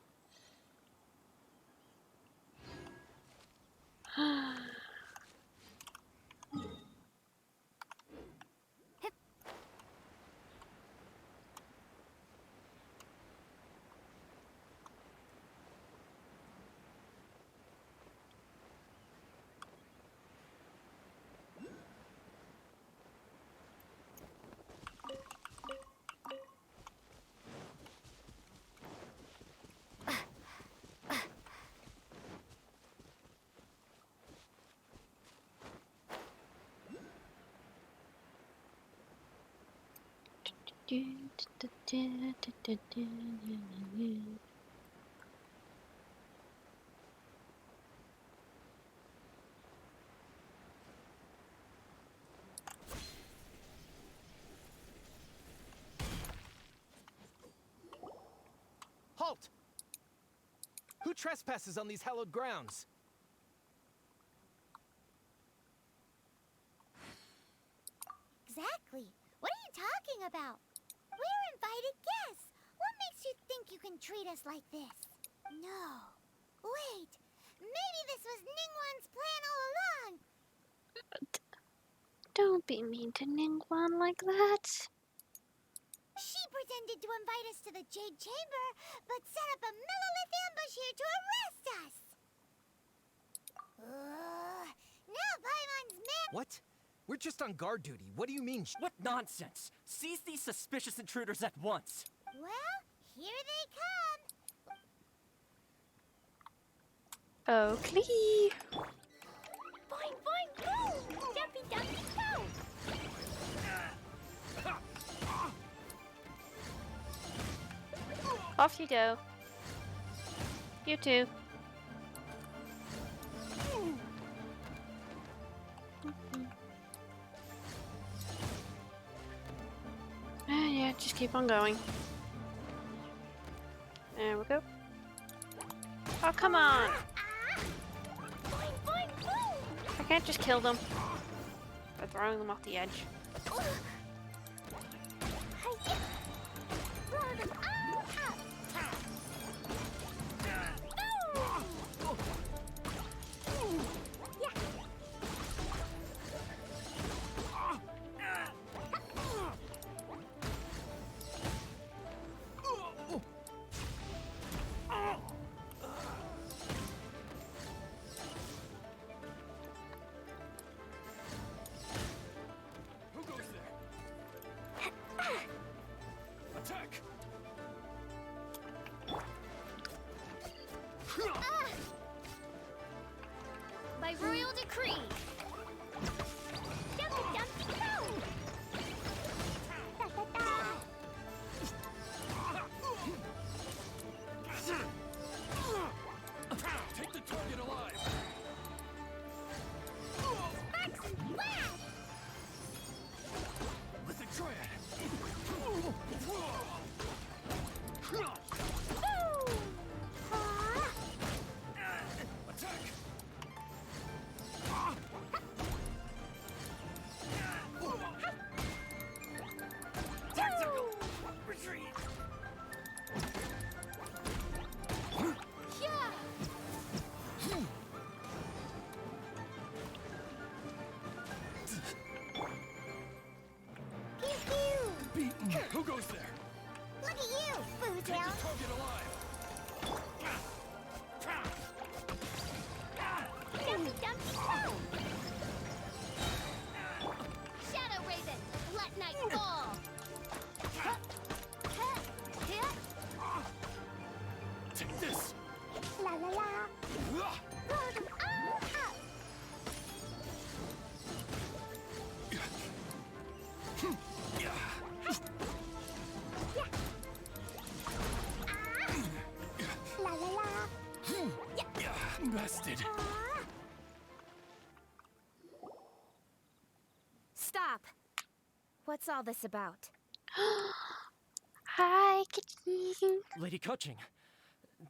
Halt! Who trespasses on these hallowed grounds? Exactly. What are you talking about? We're invited guests. What makes you think you can treat us like this? No. Wait. Maybe this was Ningguang's plan all along. Don't be mean to Ningguang like that. She pretended to invite us to the Jade Chamber, but set up a Millilith ambush here to arrest us. Now Paimon's man. What? We're just on guard duty. What do you mean? What nonsense! Seize these suspicious intruders at once! Well, here they come. Oh, Clee! Boing, boing, go! Jumpy, jumpy, go! Off you go. You too. just keep on going. There we go. Oh, come on! I can't just kill them by throwing them off the edge. By royal decree. Dumpty dumpty go. Da, da, da. Take the target alive! Sparks and blast. With the triad! Attack! Tactical! Retreat! Pew pew. Beaten! Who goes there? Look at you, Boo Take the Town. target alive! Dumpty dumpty go. Shadow Raven, let night fall. Take this! La la la. Blow them all up. La la la. Bested. Stop! What's all this about? Hi, kitty. Lady Kuching,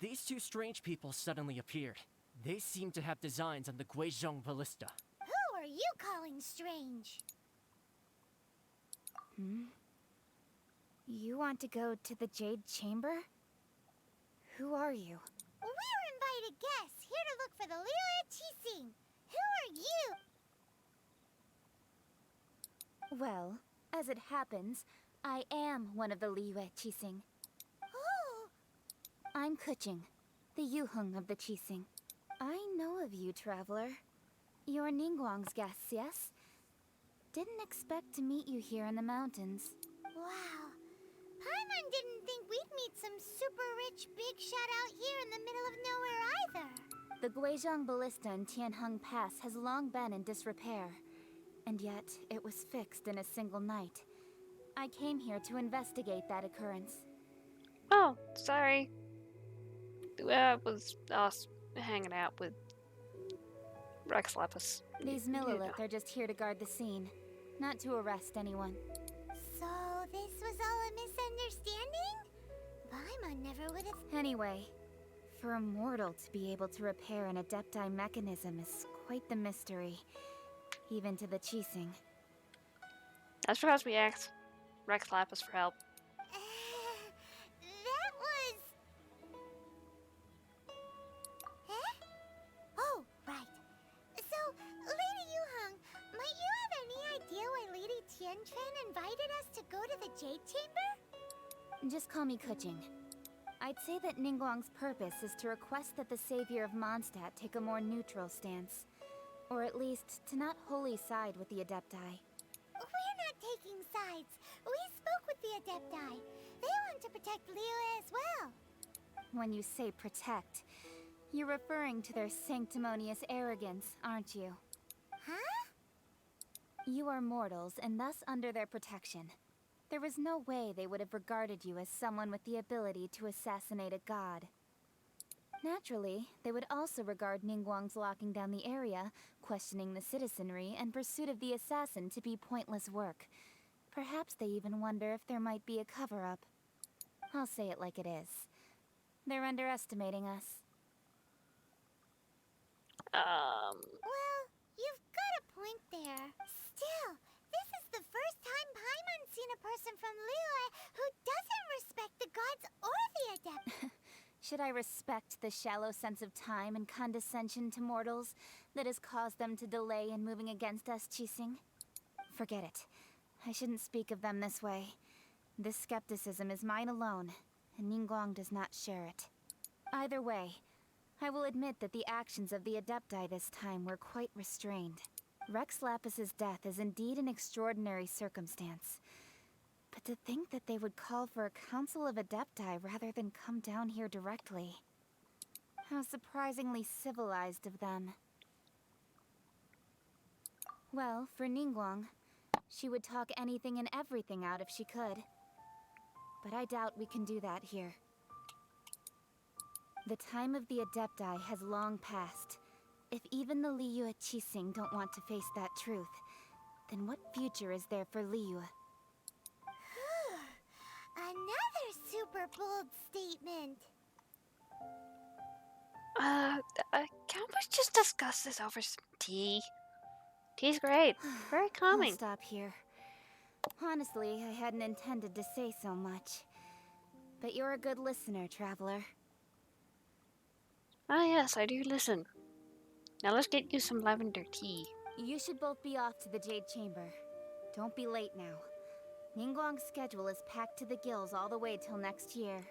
these two strange people suddenly appeared. They seem to have designs on the Guizhong Ballista. Who are you calling strange? You want to go to the Jade Chamber? Who are you? We're invited guests here to look for the Liyue Qixing. Who are you? Well, as it happens, I am one of the Liyue Qixing. Oh, I'm Kuching, the Yuheng of the Qixing. I know of you, traveler. You're Ningguang's guests, yes? Didn't expect to meet you here in the mountains. wow. Paimon didn't think we'd meet some super rich big shot out here in the middle of nowhere either. The Guizhong Ballista in Tianheng Pass has long been in disrepair, and yet it was fixed in a single night. I came here to investigate that occurrence. Oh, sorry. It was us hanging out with Rex Lapis. These Millilith are just here to guard the scene, not to arrest anyone. So this was all a misunderstanding? Paimon never would have... Anyway, for a mortal to be able to repair an Adepti mechanism is quite the mystery, even to the Qixing. That's because we asked Rex Lapis for help. that was... Eh? Oh, right. So, Lady Yuheng, might you have any idea why Lady Tianquan invited us to go to the Jade Chamber? Just call me Kuching. I'd say that Ningguang's purpose is to request that the savior of Mondstadt take a more neutral stance. Or at least, to not wholly side with the Adepti. We're not taking sides. We spoke with the Adepti. They want to protect Liyue as well. When you say protect, you're referring to their sanctimonious arrogance, aren't you? Huh? You are mortals, and thus under their protection. There was no way they would have regarded you as someone with the ability to assassinate a god. Naturally, they would also regard Ningguang's locking down the area, questioning the citizenry, and pursuit of the assassin to be pointless work. Perhaps they even wonder if there might be a cover-up. I'll say it like it is. They're underestimating us. Well, you've got a point there. Still, this is the first time Paimon's seen a person from Liyue who doesn't respect the gods or the adept. Should I respect the shallow sense of time and condescension to mortals that has caused them to delay in moving against us, Qixing? Forget it. I shouldn't speak of them this way. This skepticism is mine alone, and Ningguang does not share it. Either way, I will admit that the actions of the Adepti this time were quite restrained. Rex Lapis's death is indeed an extraordinary circumstance. But to think that they would call for a council of Adepti rather than come down here directly. How surprisingly civilized of them. Well, for Ningguang, she would talk anything and everything out if she could. But I doubt we can do that here. The time of the Adepti has long passed. If even the Liyue Qixing don't want to face that truth, then what future is there for Liyue? Another super bold statement. Can't we just discuss this over some tea? Tea's great. Very calming. I'll stop here. Honestly, I hadn't intended to say so much. But you're a good listener, Traveler. Ah yes, I do listen. Now let's get you some lavender tea. You should both be off to the Jade Chamber. Don't be late now. Ningguang's schedule is packed to the gills all the way till next year.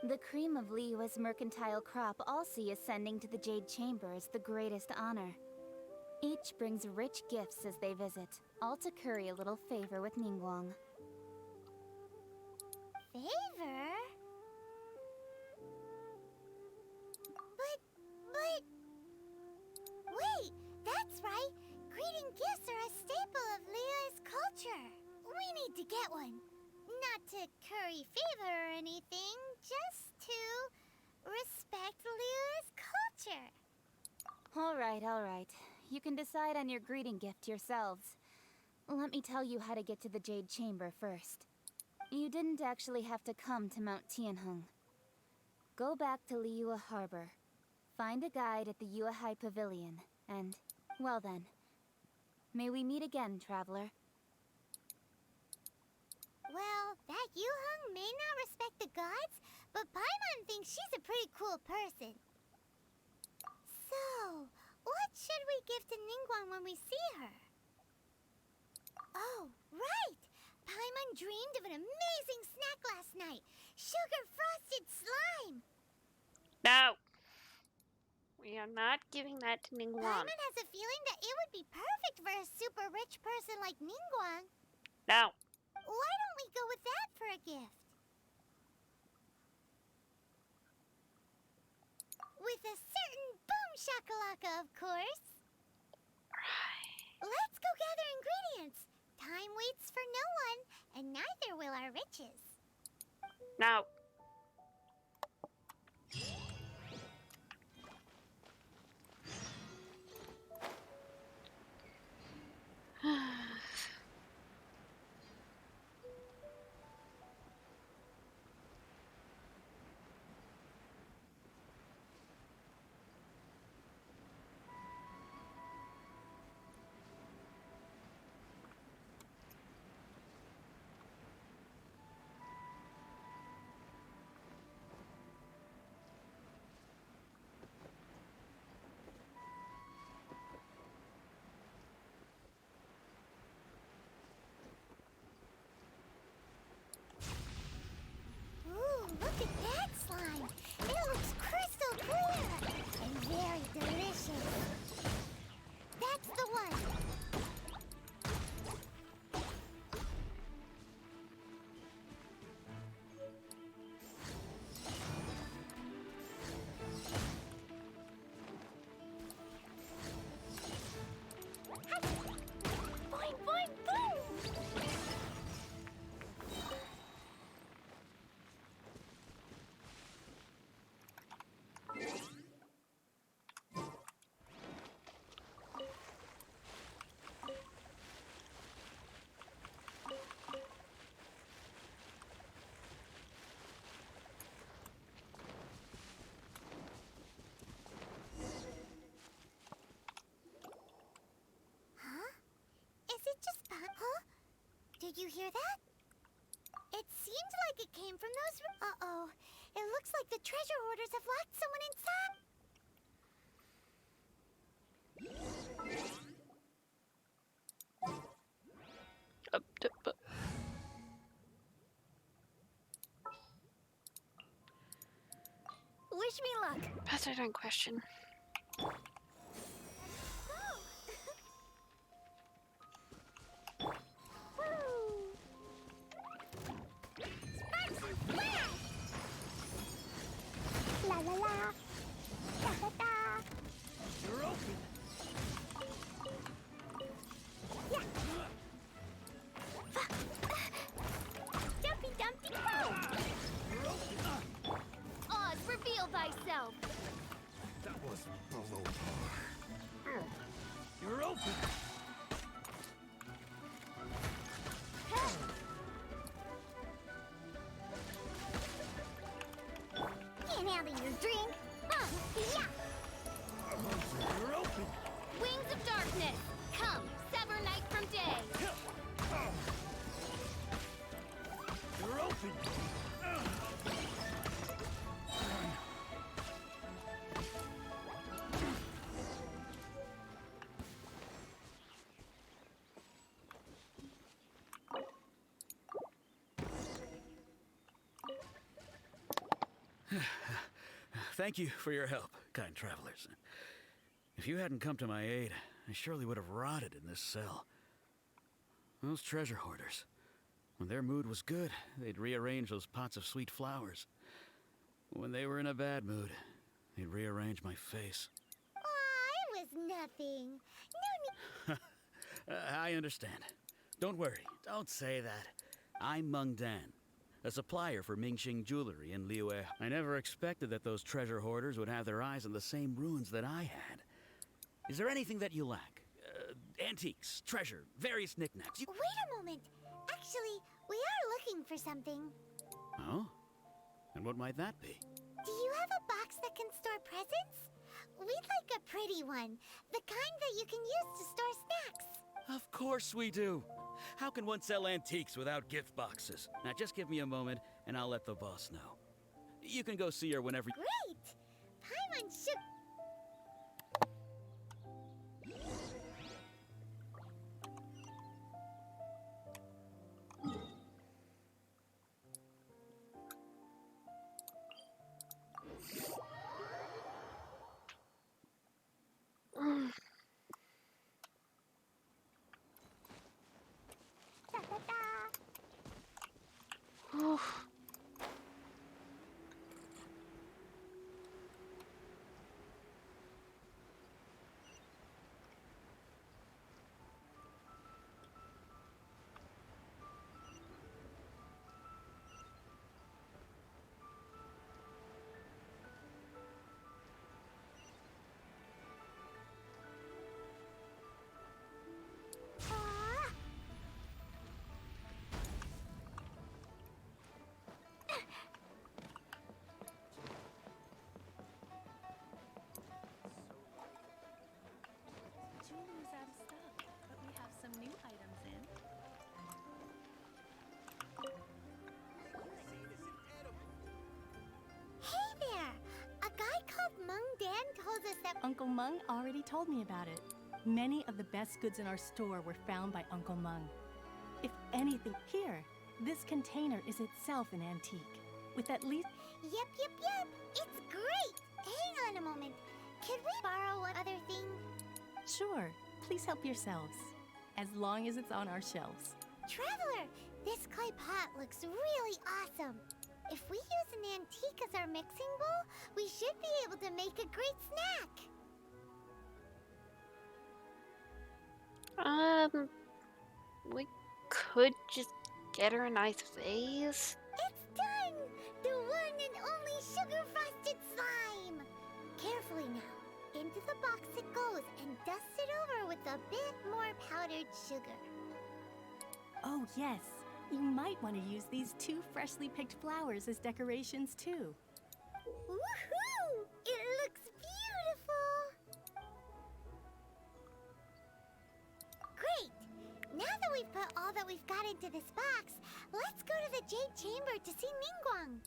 The cream of Liyue's mercantile crop all see ascending to the Jade Chamber as the greatest honor. Each brings rich gifts as they visit, all to curry a little favor with Ningguang. Favor? But... Wait, that's right. Greeting gifts are a staple of Liyue's culture. We need to get one. Not to curry favor or anything, just to respect Liyue's culture. All right. You can decide on your greeting gift yourselves. Let me tell you how to get to the Jade Chamber first. You didn't actually have to come to Mount Tianheng. Go back to Liyue Harbor. Find a guide at the Yuehai Pavilion, and, well then, may we meet again, Traveler. Well, that Yuheng may not respect the gods, but Paimon thinks she's a pretty cool person. So, what should we give to Ningguang when we see her? Oh, right! Paimon dreamed of an amazing snack last night. Sugar-frosted slime! No! We are not giving that to Ningguang. Paimon has a feeling that it would be perfect for a super rich person like Ningguang. No. Why don't we go with that for a gift? With a certain boom shakalaka, of course. Right. Let's go gather ingredients. Time waits for no one, and neither will our riches. No. it just huh? Did you hear that? It seemed like it came from those uh-oh. It looks like the treasure hoarders have locked someone inside. Wish me luck. Pass it on question. La la la. Da da da. You're open. Yeah. Dumpy Dumpty Go. You're open. Oz, reveal thyself. That was below par. You're open. Can't handle your drink. Yeah. You're open. Wings of darkness. Come, sever night from day. You're open. Thank you for your help, kind travelers. If you hadn't come to my aid, I surely would have rotted in this cell. Those treasure hoarders, when their mood was good, they'd rearrange those pots of sweet flowers. When they were in a bad mood, they'd rearrange my face. Aw, it was nothing. No need. I understand. Don't worry, don't say that. I'm Meng Dan, a supplier for Ming jewelry in Liyue. I never expected that those treasure hoarders would have their eyes on the same ruins that I had. Is there anything that you lack? Antiques, treasure, various knickknacks. Wait a moment. Actually, we are looking for something. Oh? And what might that be? Do you have a box that can store presents? We'd like a pretty one. The kind that you can use to store snacks. Of course we do. How can one sell antiques without gift boxes? Now just give me a moment and I'll let the boss know. You can go see her whenever. Great! Paimon should. Jewelry's out of stock, but we have some new items in. Hey there! A guy called Meng Dan told us that. Uncle Meng already told me about it. Many of the best goods in our store were found by Uncle Meng. If anything, here, this container is itself an antique. With at least. Yep. It's great! Hang on a moment. Could we borrow one other thing? Sure, please help yourselves. As long as it's on our shelves. Traveler, this clay pot looks really awesome. If we use an antique as our mixing bowl, we should be able to make a great snack. We could just get her a nice vase. It's done! The one and only sugar-frosted slime! Carefully now. Into the box it goes and dust it over with a bit more powdered sugar. Oh, yes. You might want to use these 2 freshly picked flowers as decorations, too. Woohoo! It looks beautiful! Great! Now we've put all that we've got into this box, let's go to the Jade Chamber to see Ningguang.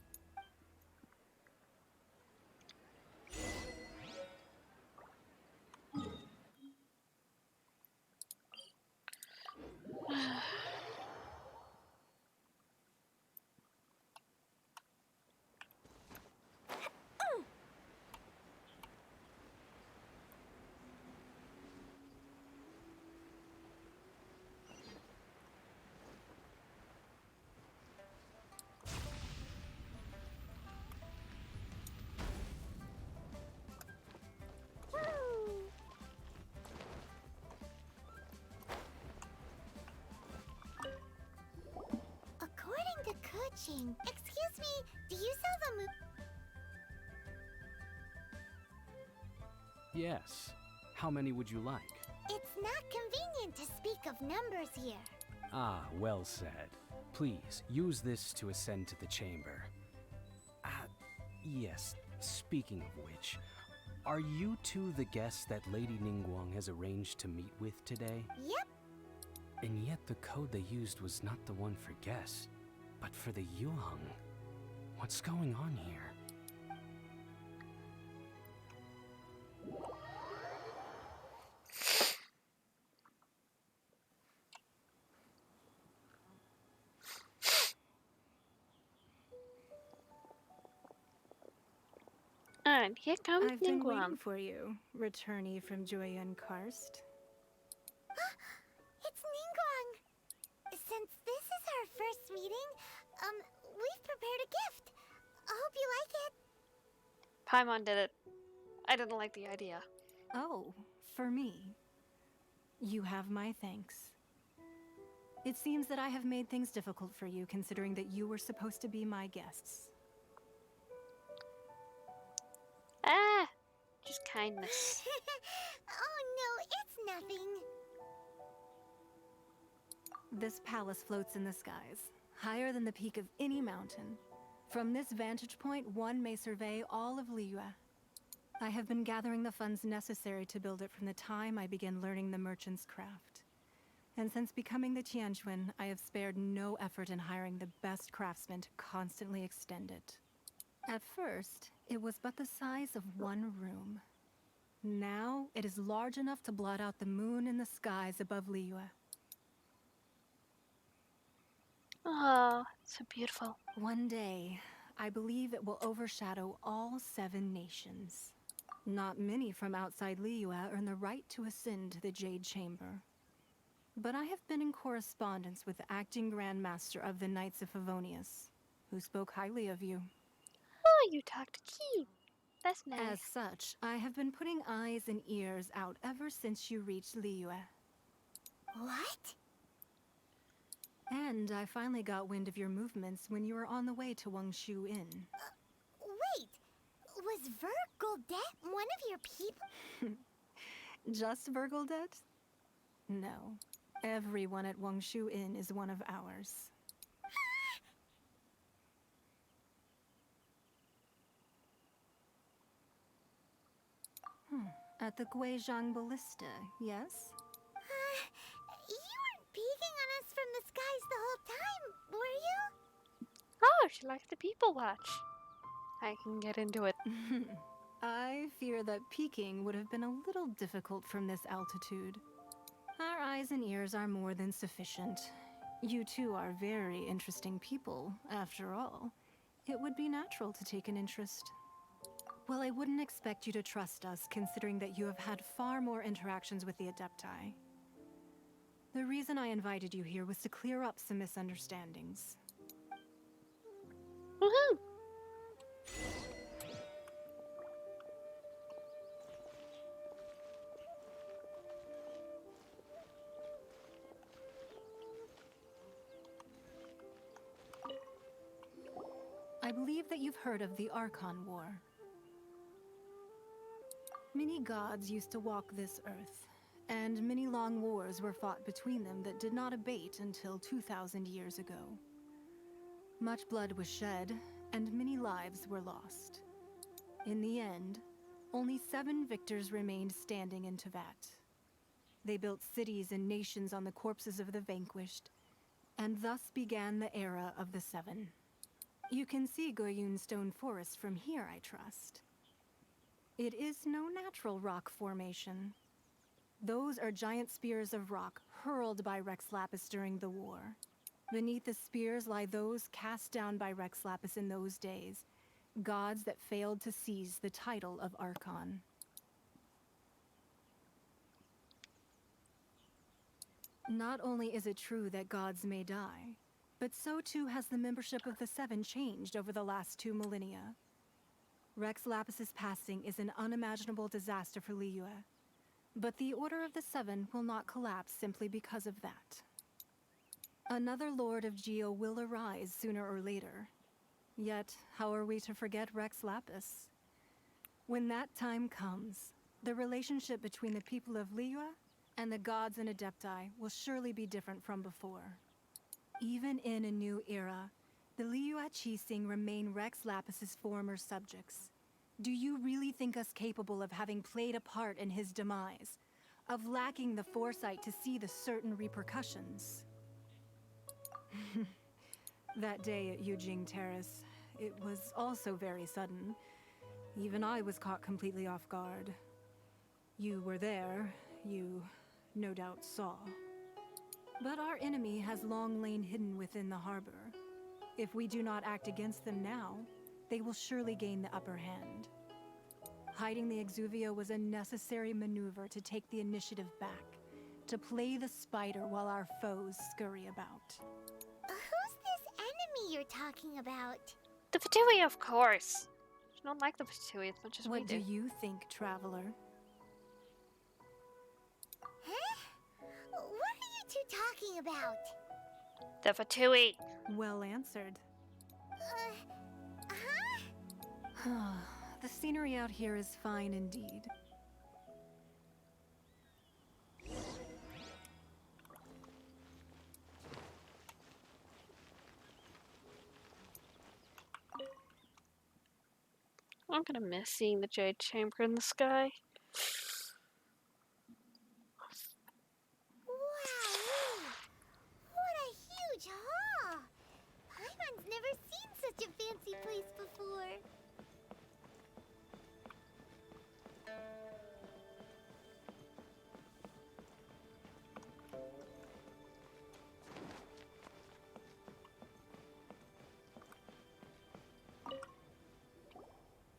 According to Kuching, excuse me, do you sell the Yes. How many would you like? It's not convenient to speak of numbers here. Ah, well said. Please, use this to ascend to the chamber. Yes, speaking of which, are you two the guests that Lady Ningguang has arranged to meet with today? Yep. And yet the code they used was not the one for guests, but for the Yuheng. What's going on here? And here comes I've been waiting Ningguang. for you, returnee from Joyun Karst. It's Ningguang. Since this is our first meeting, we've prepared a gift. I hope you like it. Paimon did it. I didn't like the idea. Oh, for me. You have my thanks. It seems that I have made things difficult for you, considering that you were supposed to be my guests. Ah, just kindness. Oh no, it's nothing. This palace floats in the skies, higher than the peak of any mountain. From this vantage point, one may survey all of Liyue. I have been gathering the funds necessary to build it from the time I began learning the merchant's craft. And since becoming the Tianquan, I have spared no effort in hiring the best craftsmen to constantly extend it. At first, it was but the size of one room. Now, it is large enough to blot out the moon in the skies above Liyue. Oh, so beautiful. One day, I believe it will overshadow all 7 nations. Not many from outside Liyue earn the right to ascend to the Jade Chamber. But I have been in correspondence with the acting Grand Master of the Knights of Favonius, who spoke highly of you. Oh, you talked to Key. That's nice. As such, I have been putting eyes and ears out ever since you reached Liyue. What? And I finally got wind of your movements when you were on the way to Wangshu Inn. Wait, was Vergoldet one of your people? Just Vergoldet? No. Everyone at Wangshu Inn is one of ours. At the Guizhang Ballista, yes? You weren't peeking on us from the skies the whole time, were you? Oh, she likes the people watch. I can get into it. I fear that peeking would have been a little difficult from this altitude. Our eyes and ears are more than sufficient. You two are very interesting people, after all. It would be natural to take an interest. Well, I wouldn't expect you to trust us, considering that you have had far more interactions with the Adepti. The reason I invited you here was to clear up some misunderstandings. Woohoo! I believe that you've heard of the Archon War. Many gods used to walk this earth, and many long wars were fought between them that did not abate until 2,000 years ago. Much blood was shed, and many lives were lost. In the end, only 7 victors remained standing in Teyvat. They built cities and nations on the corpses of the vanquished, and thus began the era of the Seven. You can see Goyun Stone Forest from here, I trust. It is no natural rock formation. Those are giant spears of rock hurled by Rex Lapis during the war. Beneath the spears lie those cast down by Rex Lapis in those days, gods that failed to seize the title of Archon. Not only is it true that gods may die, but so too has the membership of the Seven changed over the last 2 millennia. Rex Lapis's passing is an unimaginable disaster for Liyue, but the Order of the Seven will not collapse simply because of that. Another Lord of Geo will arise sooner or later. Yet, how are we to forget Rex Lapis? When that time comes, the relationship between the people of Liyue and the gods and Adepti will surely be different from before. Even in a new era, the Liyue Qixing remain Rex Lapis's former subjects. Do you really think us capable of having played a part in his demise? Of lacking the foresight to see the certain repercussions? That day at Yujing Terrace, it was also very sudden. Even I was caught completely off guard. You were there, you no doubt saw. But our enemy has long lain hidden within the harbor. If we do not act against them now, they will surely gain the upper hand. Hiding the Exuvia was a necessary maneuver to take the initiative back, to play the spider while our foes scurry about. Who's this enemy you're talking about? The Fatui, of course. I don't like the Fatui as much as we What do. do you think, traveler? Huh? What are you two talking about? The Fatui. Well answered. Huh? The scenery out here is fine indeed. I'm gonna miss seeing the Jade Chamber in the sky. Wow! What a huge hall! Paimon's never seen such a fancy place before.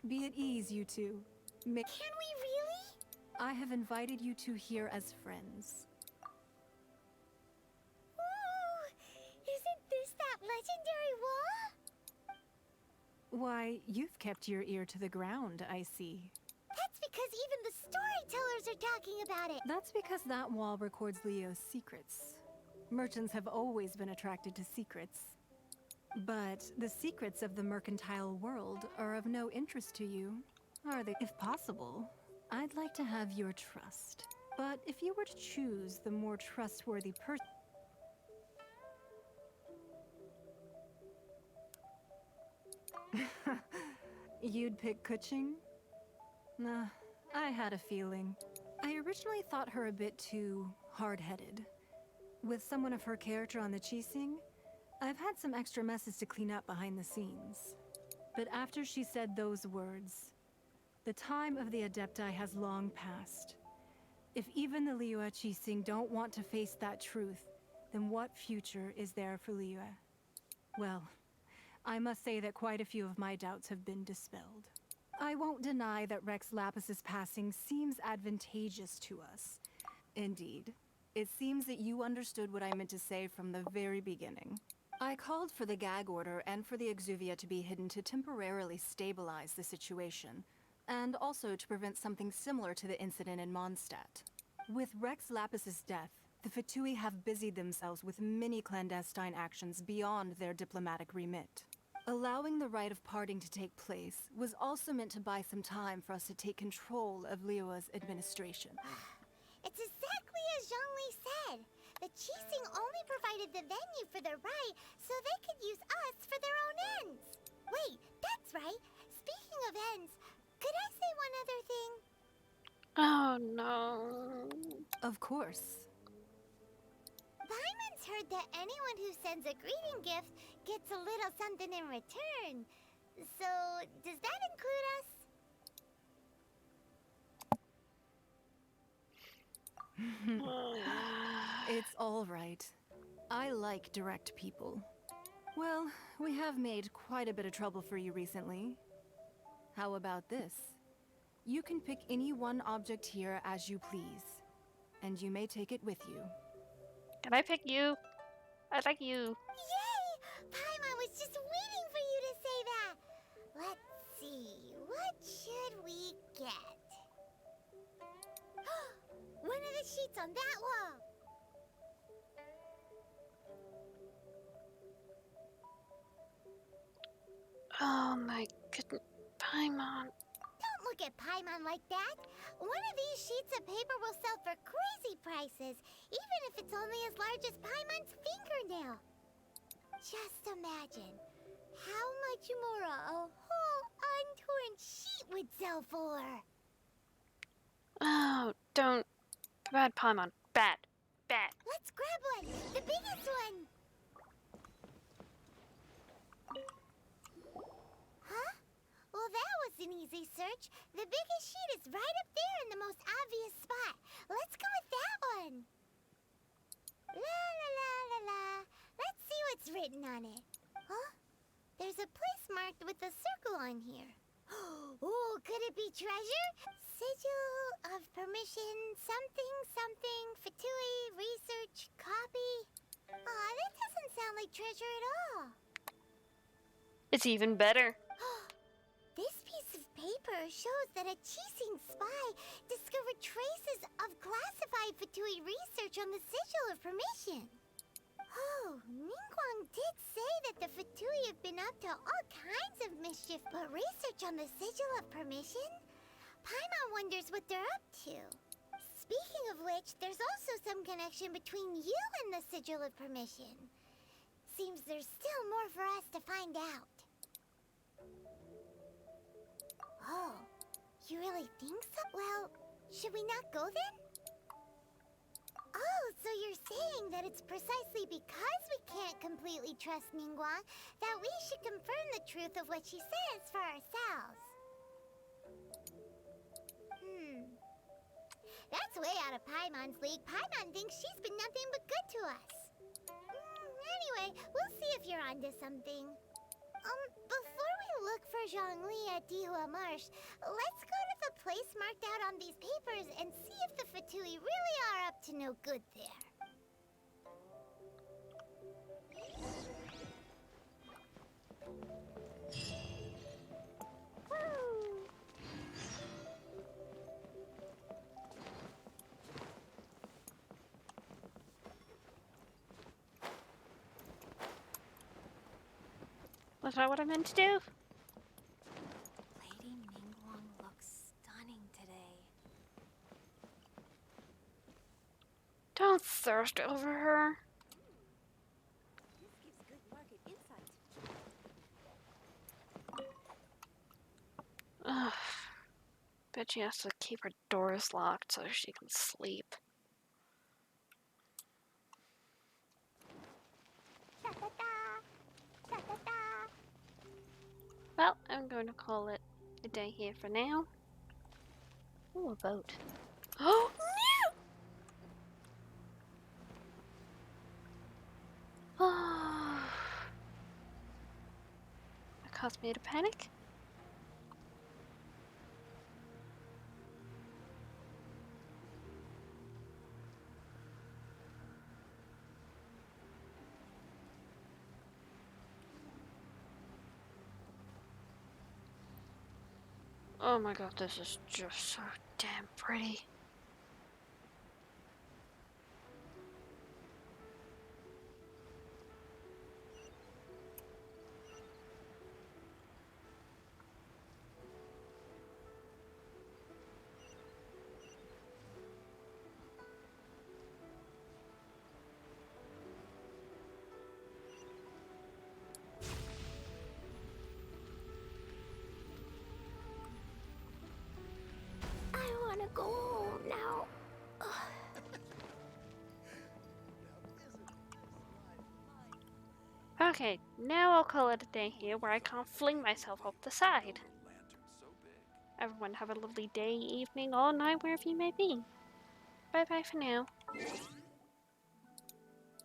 Be at ease, you two. Can we really? I have invited you two here as friends. Ooh! Isn't this that legendary wall? Why, you've kept your ear to the ground, I see. That's because even the storytellers are talking about it. That's because that wall records Leo's secrets. Merchants have always been attracted to secrets. But the secrets of the mercantile world are of no interest to you, are they? If possible, I'd like to have your trust. But if you were to choose the more trustworthy person... You'd pick Kuching? Nah, I had a feeling. I originally thought her a bit too hard-headed. With someone of her character on the Qixing, I've had some extra messes to clean up behind the scenes. But after she said those words, the time of the Adepti has long passed. If even the Liyue Qixing don't want to face that truth, then what future is there for Liyue? Well, I must say that quite a few of my doubts have been dispelled. I won't deny that Rex Lapis's passing seems advantageous to us. Indeed, it seems that you understood what I meant to say from the very beginning. I called for the gag order and for the Exuvia to be hidden to temporarily stabilize the situation, and also to prevent something similar to the incident in Mondstadt. With Rex Lapis's death, the Fatui have busied themselves with many clandestine actions beyond their diplomatic remit. Allowing the rite of parting to take place was also meant to buy some time for us to take control of Liyue's administration. It's exactly as Zhongli said. The Qixing only provided the venue for their rite so they could use us for their own ends. Wait, that's right. Speaking of ends, could I say one other thing? Oh no. Of course. Paimon's heard that anyone who sends a greeting gift gets a little something in return. So, does that include us? It's all right. I like direct people. Well, we have made quite a bit of trouble for you recently. How about this? You can pick any one object here as you please, and you may take it with you. Can I pick you? I like you. Yay! Paimon was just waiting for you to say that. Let's see, what should we get? One of the sheets on that wall. Oh my goodness. Paimon. Don't look at Paimon like that. One of these sheets of paper will sell for crazy prices, even if it's only as large as Paimon's fingernail. Just imagine how much more a whole untorn sheet would sell for. Oh, don't. Bad Paimon. Bad. Bad. Let's grab one, the biggest one. Huh? Well, that was an easy search. The biggest sheet is right up there in the most obvious spot. Let's go with that one. La la la la la. Let's see what's written on it. Huh? There's a place marked with a circle on here. Oh, could it be treasure? Sigil of permission, something, something, Fatui, research, copy. Aw, that doesn't sound like treasure at all. It's even better. This piece of paper shows that a Qixing spy discovered traces of classified Fatui research on the Sigil of Permission. Oh, Ningguang did say that the Fatui have been up to all kinds of mischief, but research on the Sigil of Permission? Paimon wonders what they're up to. Speaking of which, there's also some connection between you and the Sigil of Permission. Seems there's still more for us to find out. Oh, you really think so? Well, should we not go then? Oh, so you're saying that it's precisely because we can't completely trust Ningguang that we should confirm the truth of what she says for ourselves. That's way out of Paimon's league. Paimon thinks she's been nothing but good to us. Anyway, we'll see if you're onto something. Before we look for Zhongli at Dihua Marsh, let's go to the place marked out on these papers and see if the Fatui really are up to no good there. Was that what I meant to do? Lady Ningguang looks stunning today. Don't thirst over her. This gives good market insight. Ugh. Bet she has to keep her doors locked so she can sleep. Well, I'm going to call it a day here for now. Ooh, a boat. Oh, no! Oh. That caused me to panic. Oh my god, this is just so damn pretty. I wanna go home. Okay, now I'll call it a day here where I can't fling myself off the side. Everyone have a lovely day, evening, or night, wherever you may be. Bye bye for now.